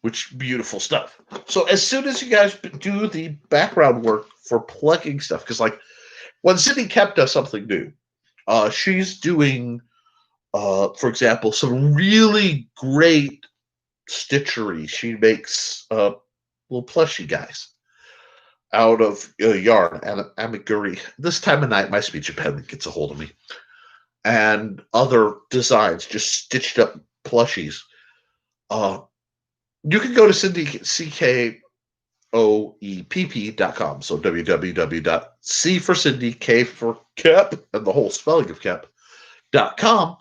which beautiful stuff. So as soon as you guys do the background work for plugging stuff, because like when Cindy Kep does something new, she's doing, for example, some really great stitchery. She makes little plushy guys out of yarn and amigurumi. This time of night, my speech impediment gets a hold of me. And other designs, just stitched up plushies. You can go to CKOEPP.com. So www.C for Cindy, K for Kep, and the whole spelling of Kep.com.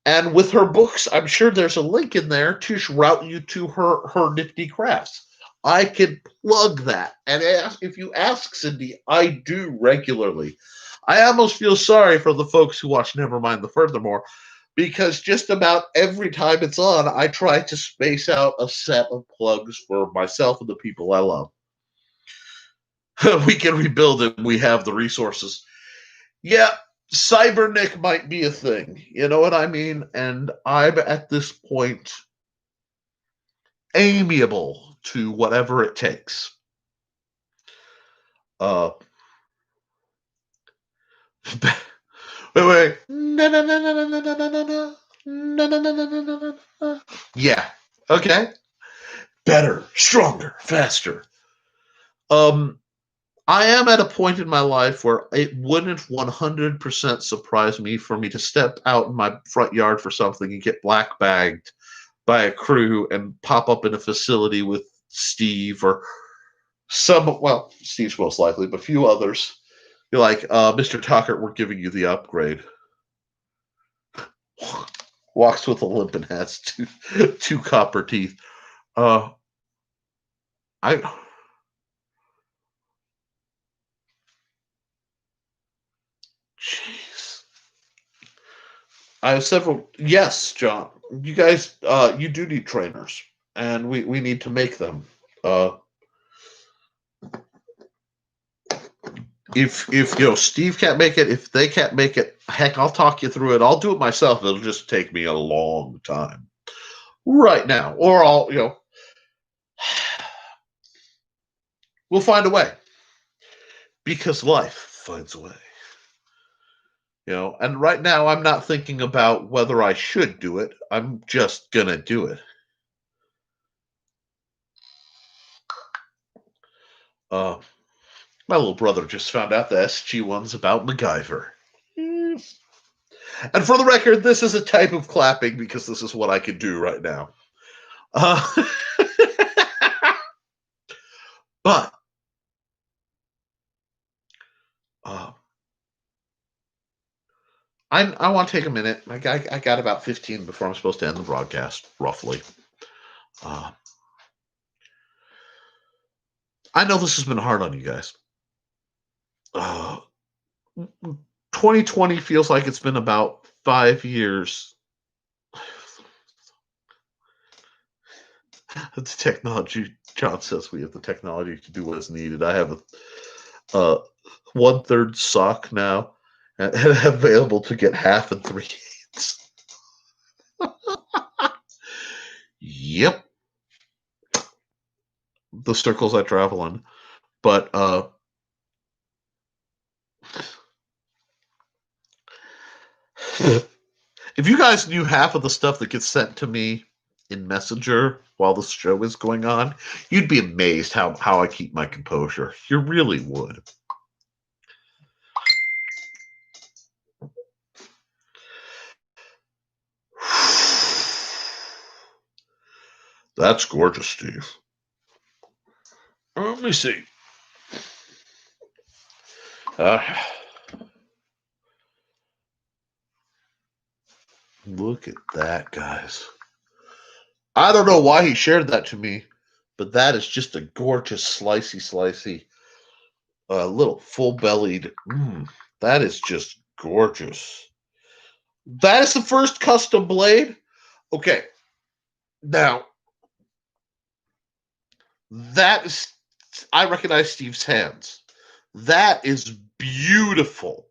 And with her books, I'm sure there's a link in there to route you to her nifty crafts. I can plug that. And if you ask Cindy, I do regularly. I almost feel sorry for the folks who watch Nevermind the Furthermore, because just about every time it's on, I try to space out a set of plugs for myself and the people I love. We can rebuild it. We have the resources. Yeah, Cybernick might be a thing. You know what I mean? And I'm at this point amiable to whatever it takes. Wait. Yeah. Okay. Better, stronger, faster. I am at a point in my life where it wouldn't 100% surprise me for me to step out in my front yard for something and get black bagged by a crew and pop up in a facility with Steve or Steve's most likely, but a few others. You're like, Mr. Tucker, we're giving you the upgrade. Walks with a limp and has two copper teeth. Jeez. I have several. Yes, John. You guys, you do need trainers, and we need to make them. If Steve can't make it, if they can't make it, heck, I'll talk you through it. I'll do it myself. It'll just take me a long time right now, or we'll find a way, because life finds a way. And right now I'm not thinking about whether I should do it. I'm just gonna do it. My little brother just found out the SG-1's about MacGyver. And for the record, this is a type of clapping because this is what I can do right now. But I want to take a minute. I got about 15 before I'm supposed to end the broadcast, roughly. I know this has been hard on you guys. 2020 feels like it's been about 5 years. The technology, John says we have the technology to do what is needed. I have a 1/3 sock now and available to get half and 3/8. Yep. The circles I travel in. But if you guys knew half of the stuff that gets sent to me in Messenger while the show is going on, you'd be amazed how I keep my composure. You really would. That's gorgeous, Steve. Let me see. Look at that, guys. I don't know why he shared that to me, but that is just a gorgeous slicey, little full-bellied. That is just gorgeous. That is the first custom blade. Okay. Now, that is, I recognize Steve's hands. That is beautiful.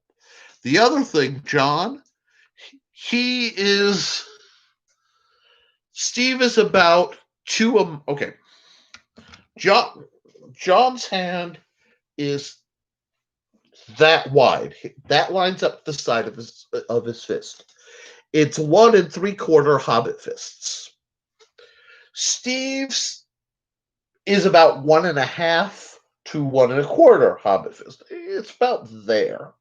The other thing, John, Steve is about okay. John's hand is that wide. That lines up the side of his fist. It's 1 3/4 hobbit fists. Steve's is about 1.5 to 1 1/4 hobbit fist. It's about there.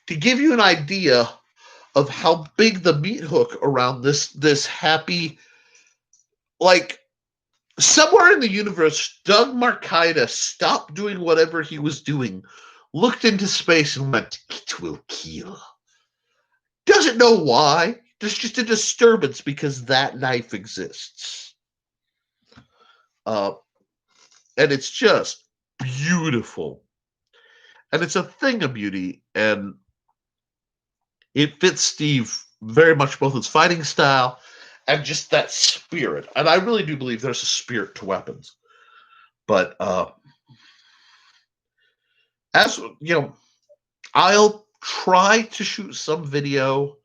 To give you an idea of how big the meat hook around this happy, like, somewhere in the universe, Doug Marcaida stopped doing whatever he was doing, looked into space and went, "It will kill." Doesn't know why. There's just a disturbance because that knife exists. And it's just beautiful. And it's a thing of beauty. And it fits Steve very much, both his fighting style and just that spirit. And I really do believe there's a spirit to weapons. But as you know, I'll try to shoot some video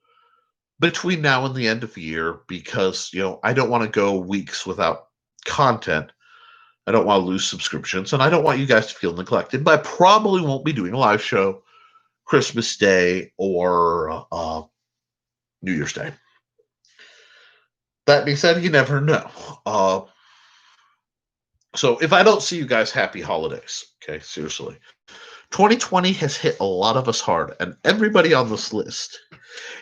between now and the end of the year because, I don't want to go weeks without content. I don't want to lose subscriptions, and I don't want you guys to feel neglected. But I probably won't be doing a live show Christmas Day or New Year's Day. That being said, you never know. So if I don't see you guys, happy holidays. Okay, seriously. 2020 has hit a lot of us hard, and everybody on this list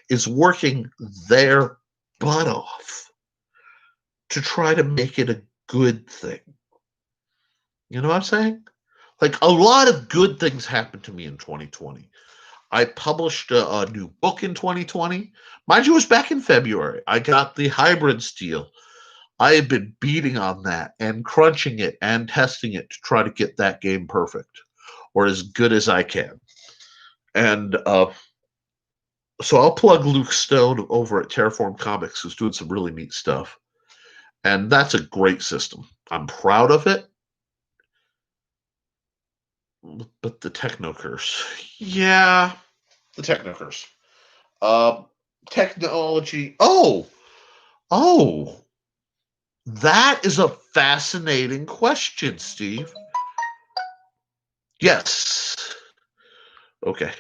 is working their butt off to try to make it a good thing. You know what I'm saying? Like, a lot of good things happened to me in 2020. I published a new book in 2020. Mind you, it was back in February. I got the hybrid steel. I have been beating on that and crunching it and testing it to try to get that game perfect or as good as I can. And so I'll plug Luke Stone over at Terraform Comics, who's doing some really neat stuff. And that's a great system. I'm proud of it. But the techno curse. Yeah, the techno curse. Technology. Oh, that is a fascinating question, Steve. Yes. Okay.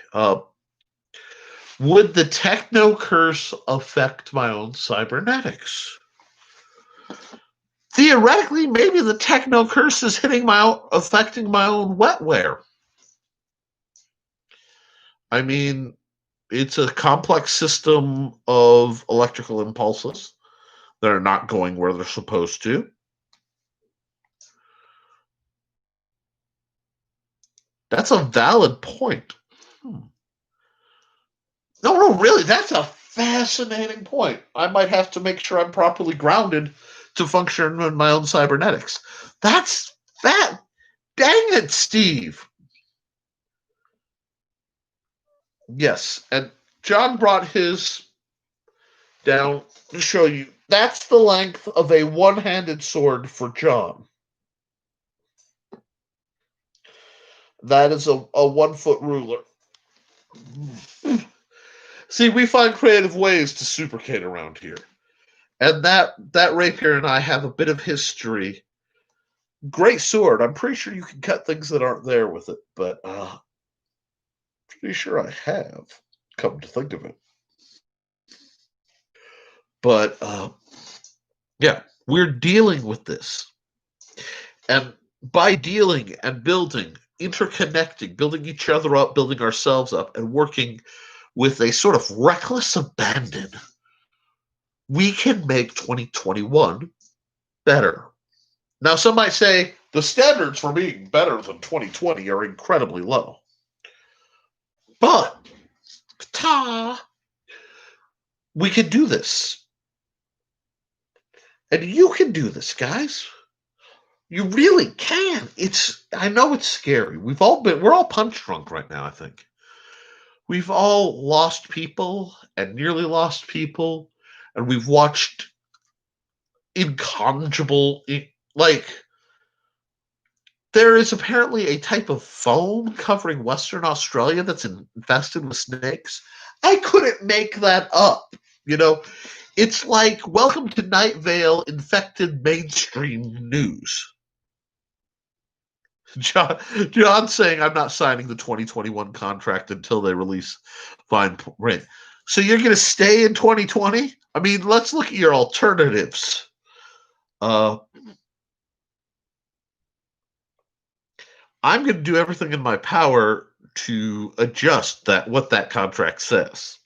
Would the techno curse affect my own cybernetics? Theoretically, maybe the techno curse is affecting my own wetware. I mean, it's a complex system of electrical impulses that are not going where they're supposed to. That's a valid point. No, really, that's a fascinating point. I might have to make sure I'm properly grounded to function in my own cybernetics. That's that. Dang it, Steve. Yes, and John brought his down to show you. That's the length of a one-handed sword for John. That is a 1 foot ruler. See, we find creative ways to supercade around here. And that rapier and I have a bit of history. Great sword. I'm pretty sure you can cut things that aren't there with it, but pretty sure I have, come to think of it. But yeah, we're dealing with this. And by dealing and building, interconnecting, building each other up, building ourselves up, and working with a sort of reckless abandon, we can make 2021 better. Now, some might say the standards for being better than 2020 are incredibly low. But, we can do this. And you can do this, guys. You really can. I know it's scary. We're all punch drunk right now, I think. We've all lost people and nearly lost people, and we've watched inconceivable, like, there is apparently a type of foam covering Western Australia that's infested with snakes. I couldn't make that up. It's like Welcome to Night Vale infected mainstream news. John saying I'm not signing the 2021 contract until they release fine print. So you're going to stay in 2020? I mean, let's look at your alternatives. I'm going to do everything in my power to adjust what that contract says.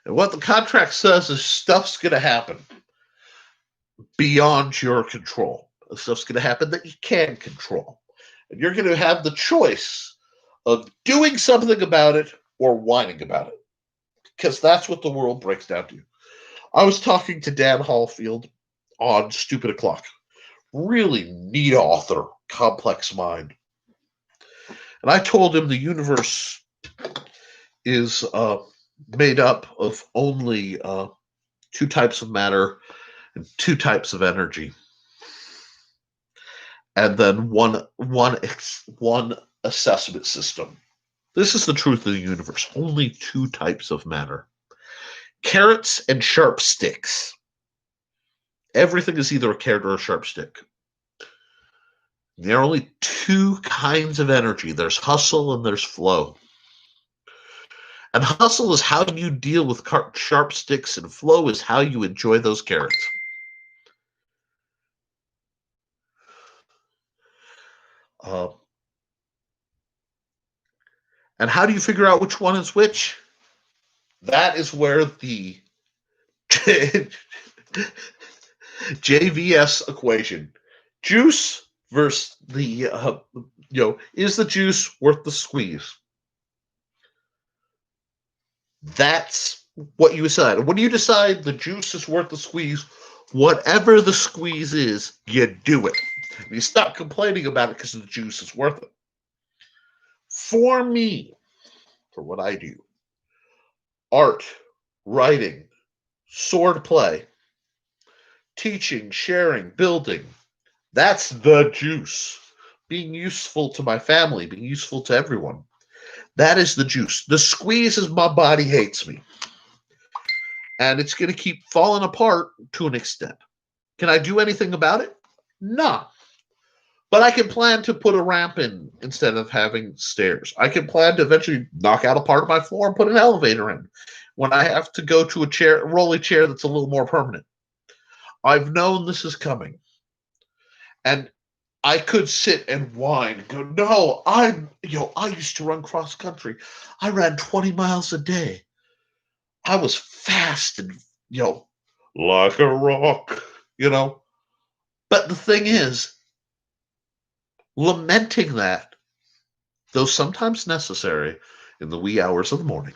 And what the contract says is stuff's going to happen beyond your control. Stuff's going to happen that you can control. And you're going to have the choice of doing something about it or whining about it. Because that's what the world breaks down to. I was talking to Dan Hallfield on Stupid O'Clock. Really neat author, complex mind. And I told him the universe is made up of only 2 types of matter and 2 types of energy. And then one assessment system. This is the truth of the universe. Only 2 types of matter. Carrots and sharp sticks. Everything is either a carrot or a sharp stick. There are only 2 kinds of energy. There's hustle and there's flow. And hustle is how you deal with sharp sticks, and flow is how you enjoy those carrots. And how do you figure out which one is which? That is where the JVS equation, juice versus the is the juice worth the squeeze? That's what you decide. When you decide the juice is worth the squeeze, whatever the squeeze is, you do it. You stop complaining about it because the juice is worth it. For me, for what I do, art, writing, sword play, teaching, sharing, building, that's the juice. Being useful to my family, being useful to everyone. That is the juice. The squeeze is my body hates me. And it's going to keep falling apart to an extent. Can I do anything about it? No. But I can plan to put a ramp in instead of having stairs. I can plan to eventually knock out a part of my floor and put an elevator in when I have to go to a rolly chair that's a little more permanent. I've known this is coming. And I could sit and whine and go, no, I used to run cross country. I ran 20 miles a day. I was fast and, like a rock, But the thing is, lamenting that, though sometimes necessary in the wee hours of the morning,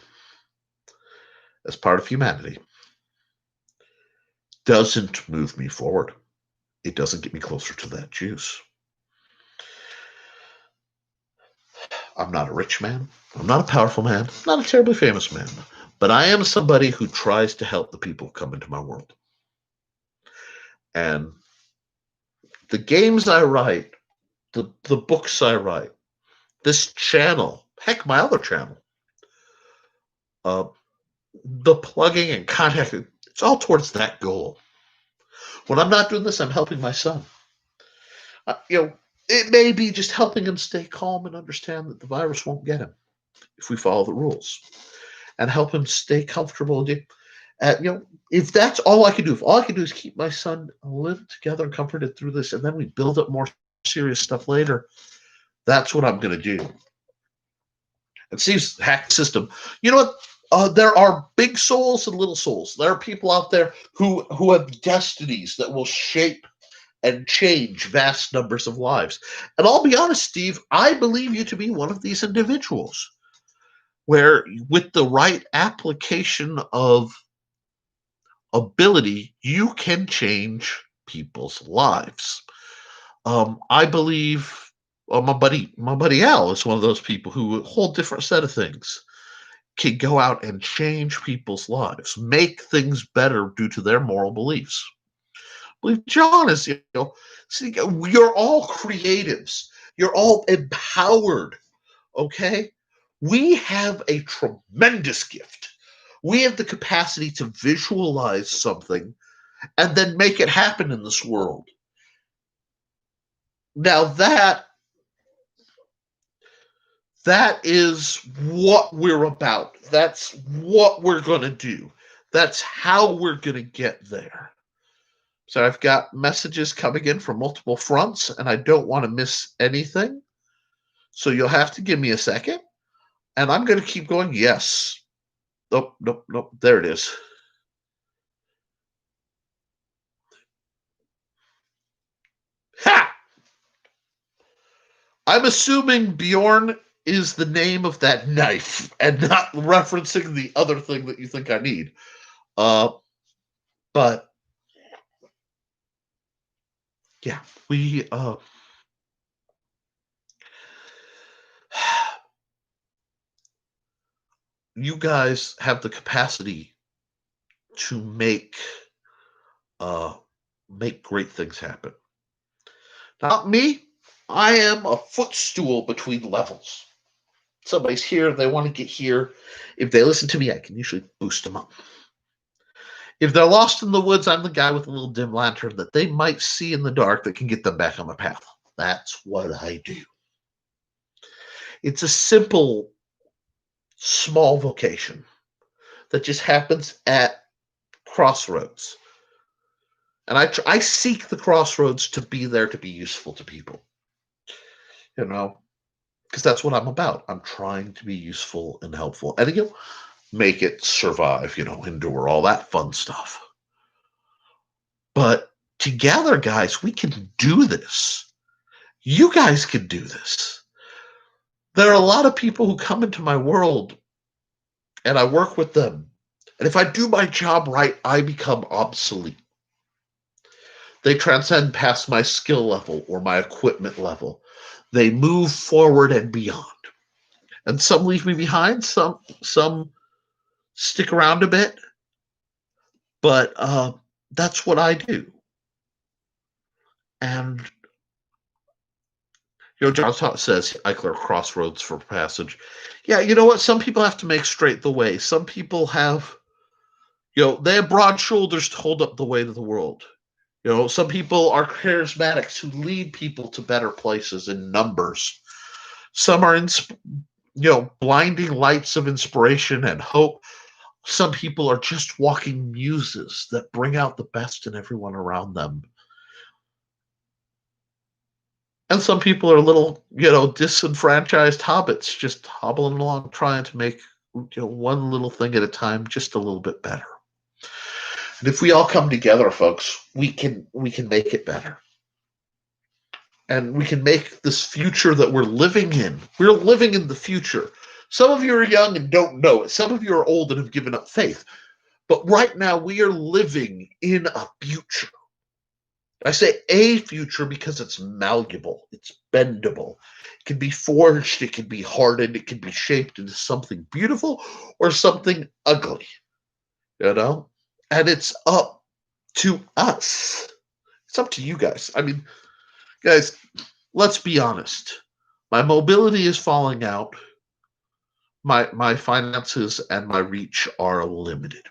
as part of humanity, doesn't move me forward. It doesn't get me closer to that juice. I'm not a rich man. I'm not a powerful man. I'm not a terribly famous man. But I am somebody who tries to help the people come into my world. And the games I write, the books I write, this channel, heck, my other channel, the plugging and contacting, it's all towards that goal. When I'm not doing this, I'm helping my son. It may be just helping him stay calm and understand that the virus won't get him if we follow the rules, and help him stay comfortable. If that's all I can do, if all I can do is keep my son lived together and comforted through this, and then we build up more serious stuff later, that's what I'm going to do. It seems hack the system. You know what? There are big souls and little souls. There are people out there who have destinies that will shape and change vast numbers of lives. And I'll be honest, Steve, I believe you to be one of these individuals where, with the right application of ability, you can change people's lives. I believe my buddy Al is one of those people who, a whole different set of things, can go out and change people's lives, make things better due to their moral beliefs. I believe John is, see, you're all creatives. You're all empowered, okay? We have a tremendous gift. We have the capacity to visualize something and then make it happen in this world. Now that is what we're about. That's what we're going to do. That's how we're going to get there. So I've got messages coming in from multiple fronts, and I don't want to miss anything. So you'll have to give me a second. And I'm going to keep going. Yes. Nope. There it is. Ha! I'm assuming Bjorn is the name of that knife and not referencing the other thing that you think I need. But yeah, we you guys have the capacity to make great things happen. Not me. I am a footstool between levels. Somebody's here, they want to get here. If they listen to me, I can usually boost them up. If they're lost in the woods, I'm the guy with a little dim lantern that they might see in the dark that can get them back on the path. That's what I do. It's a simple, small vocation that just happens at crossroads. And I seek the crossroads to be there to be useful to people. Because that's what I'm about. I'm trying to be useful and helpful. And, make it survive, endure all that fun stuff. But together, guys, we can do this. You guys can do this. There are a lot of people who come into my world and I work with them. And if I do my job right, I become obsolete. They transcend past my skill level or my equipment level. They move forward and beyond. And some leave me behind, some stick around a bit. But that's what I do. And John says, I clear crossroads for passage. Yeah, you know what? Some people have to make straight the way. Some people have, they have broad shoulders to hold up the weight of the world. Some people are charismatics who lead people to better places in numbers. Some are, blinding lights of inspiration and hope. Some people are just walking muses that bring out the best in everyone around them. And some people are little, disenfranchised hobbits just hobbling along trying to make, one little thing at a time just a little bit better. And if we all come together, folks, we can make it better. And we can make this future that we're living in. We're living in the future. Some of you are young and don't know it. Some of you are old and have given up faith. But right now, we are living in a future. I say a future because it's malleable, it's bendable. It can be forged, it can be hardened, it can be shaped into something beautiful or something ugly, And it's up to us. It's up to you guys. I mean, guys, let's be honest. My mobility is falling out. My finances and my reach are limited.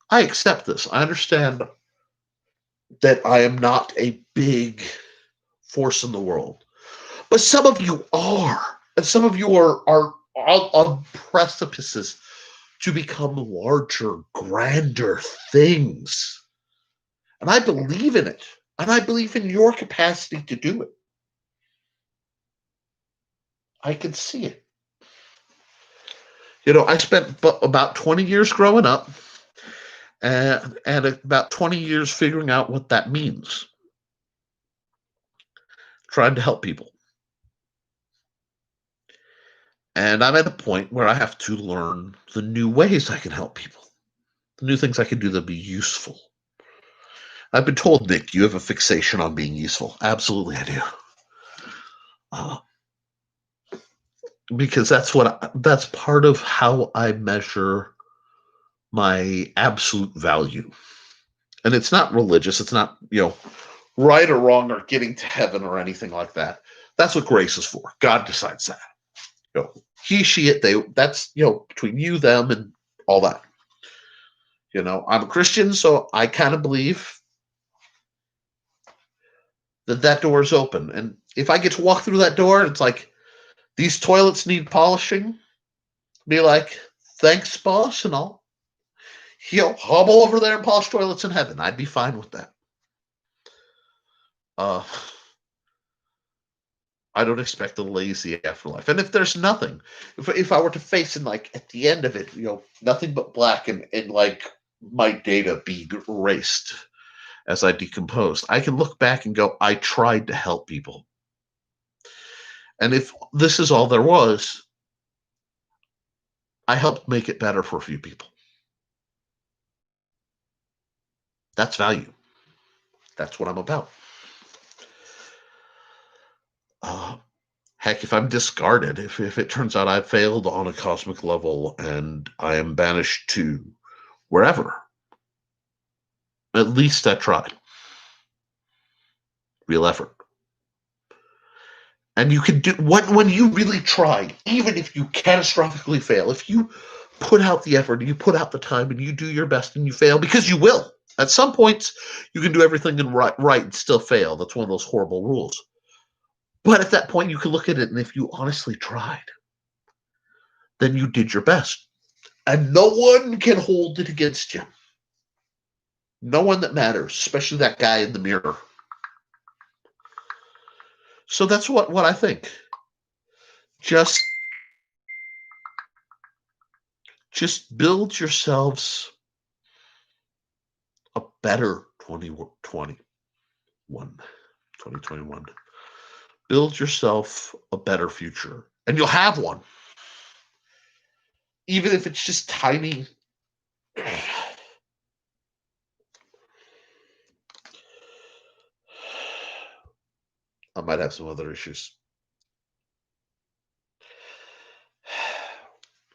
I accept this. I understand that I am not a big force in the world. But some of you are. And some of you are on precipices to become larger, grander things. And I believe in it. And I believe in your capacity to do it. I can see it. I spent about 20 years growing up and about 20 years figuring out what that means. Trying to help people. And I'm at a point where I have to learn the new ways I can help people, the new things I can do that be useful. I've been told, Nick, you have a fixation on being useful. Absolutely, I do. Because that's part of how I measure my absolute value. And it's not religious. It's not, right or wrong or getting to heaven or anything like that. That's what grace is for. God decides that. He, she, it, they, that's, between you, them, and all that. I'm a Christian, so I kind of believe that door is open. And if I get to walk through that door, it's like, these toilets need polishing. Be like, thanks, boss, and I'll hobble over there and polish toilets in heaven. I'd be fine with that. I don't expect a lazy afterlife. And if there's nothing, if I were to face in at the end of it, nothing but black and my data be erased as I decompose, I can look back and go, I tried to help people. And if this is all there was, I helped make it better for a few people. That's value. That's what I'm about. Heck, if I'm discarded, if it turns out I've failed on a cosmic level and I am banished to wherever, at least I tried. Real effort. And you can do when you really try, even if you catastrophically fail, if you put out the effort, you put out the time, and you do your best and you fail, because you will. At some points, you can do everything right and still fail. That's one of those horrible rules. But at that point, you can look at it, and if you honestly tried, then you did your best. And no one can hold it against you. No one that matters, especially that guy in the mirror. So that's what I think. Just build yourselves a better 2021. Build yourself a better future, and you'll have one. Even if it's just tiny. I might have some other issues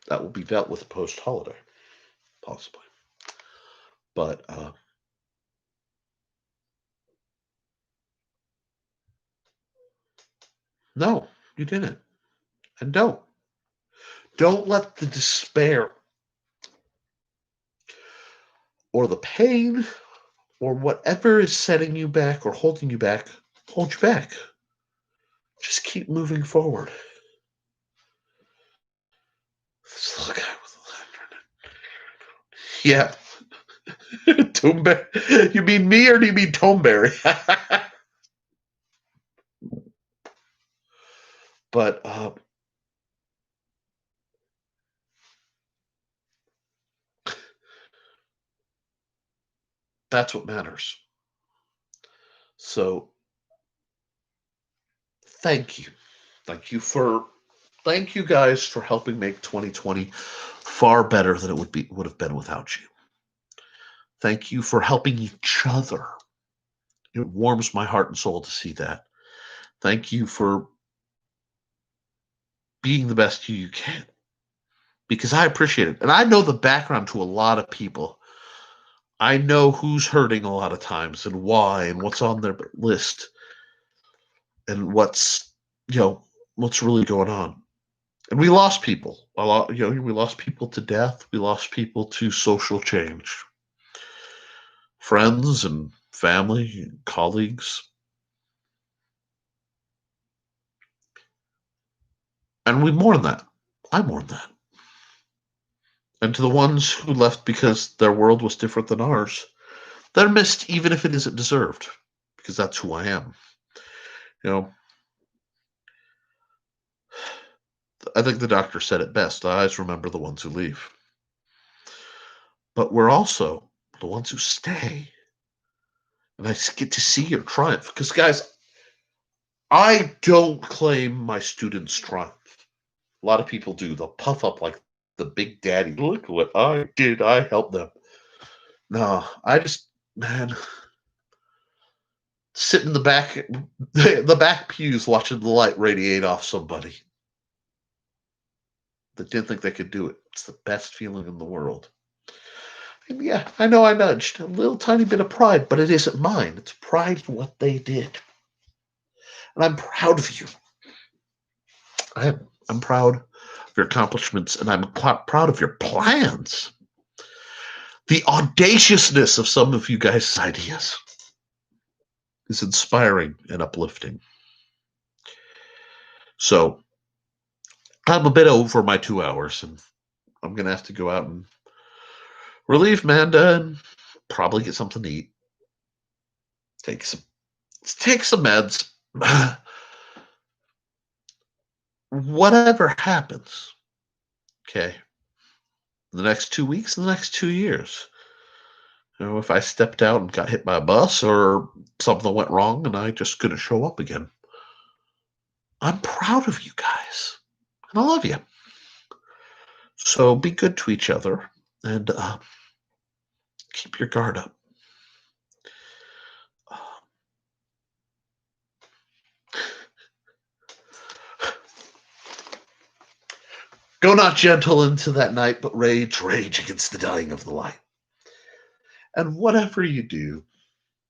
that will be dealt with post-holiday, possibly. But no, you didn't. And don't let the despair or the pain or whatever is setting you back or holding you back, hold you back. Just keep moving forward. Yeah. Tomeberry. You mean me or do you mean Tomeberry? But that's what matters. So thank you. Thank you guys for helping make 2020 far better than it would have been without you. Thank you for helping each other. It warms my heart and soul to see that. Thank you for being the best you can. Because I appreciate it. And I know the background to a lot of people. I know who's hurting a lot of times and why and what's on their list and what's really going on. And we lost people a lot. We lost people to death. We lost people to social change. Friends and family and colleagues. And we mourn that. I mourn that. And to the ones who left because their world was different than ours, they're missed even if it isn't deserved, because that's who I am. I think the doctor said it best. The eyes remember the ones who leave. But we're also the ones who stay. And I get to see your triumph. Because, guys, I don't claim my students' triumph. A lot of people do. They'll puff up like the big daddy. Look what I did. I helped them. No, I just, man, sit in the back pews watching the light radiate off somebody that didn't think they could do it. It's the best feeling in the world. And yeah, I know I nudged a little tiny bit of pride, but it isn't mine. It's pride in what they did. And I'm proud of you. I'm proud of your accomplishments, and I'm proud of your plans. The audaciousness of some of you guys' ideas is inspiring and uplifting. So I'm a bit over my 2 hours, and I'm going to have to go out and relieve Manda and probably get something to eat. Take some meds. Whatever happens, okay, the next 2 weeks, the next 2 years, if I stepped out and got hit by a bus or something went wrong and I just couldn't show up again, I'm proud of you guys, and I love you. So be good to each other and keep your guard up. Go not gentle into that night, but rage against the dying of the light. And whatever you do,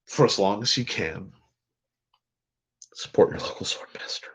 for as long as you can, support your local swordmaster.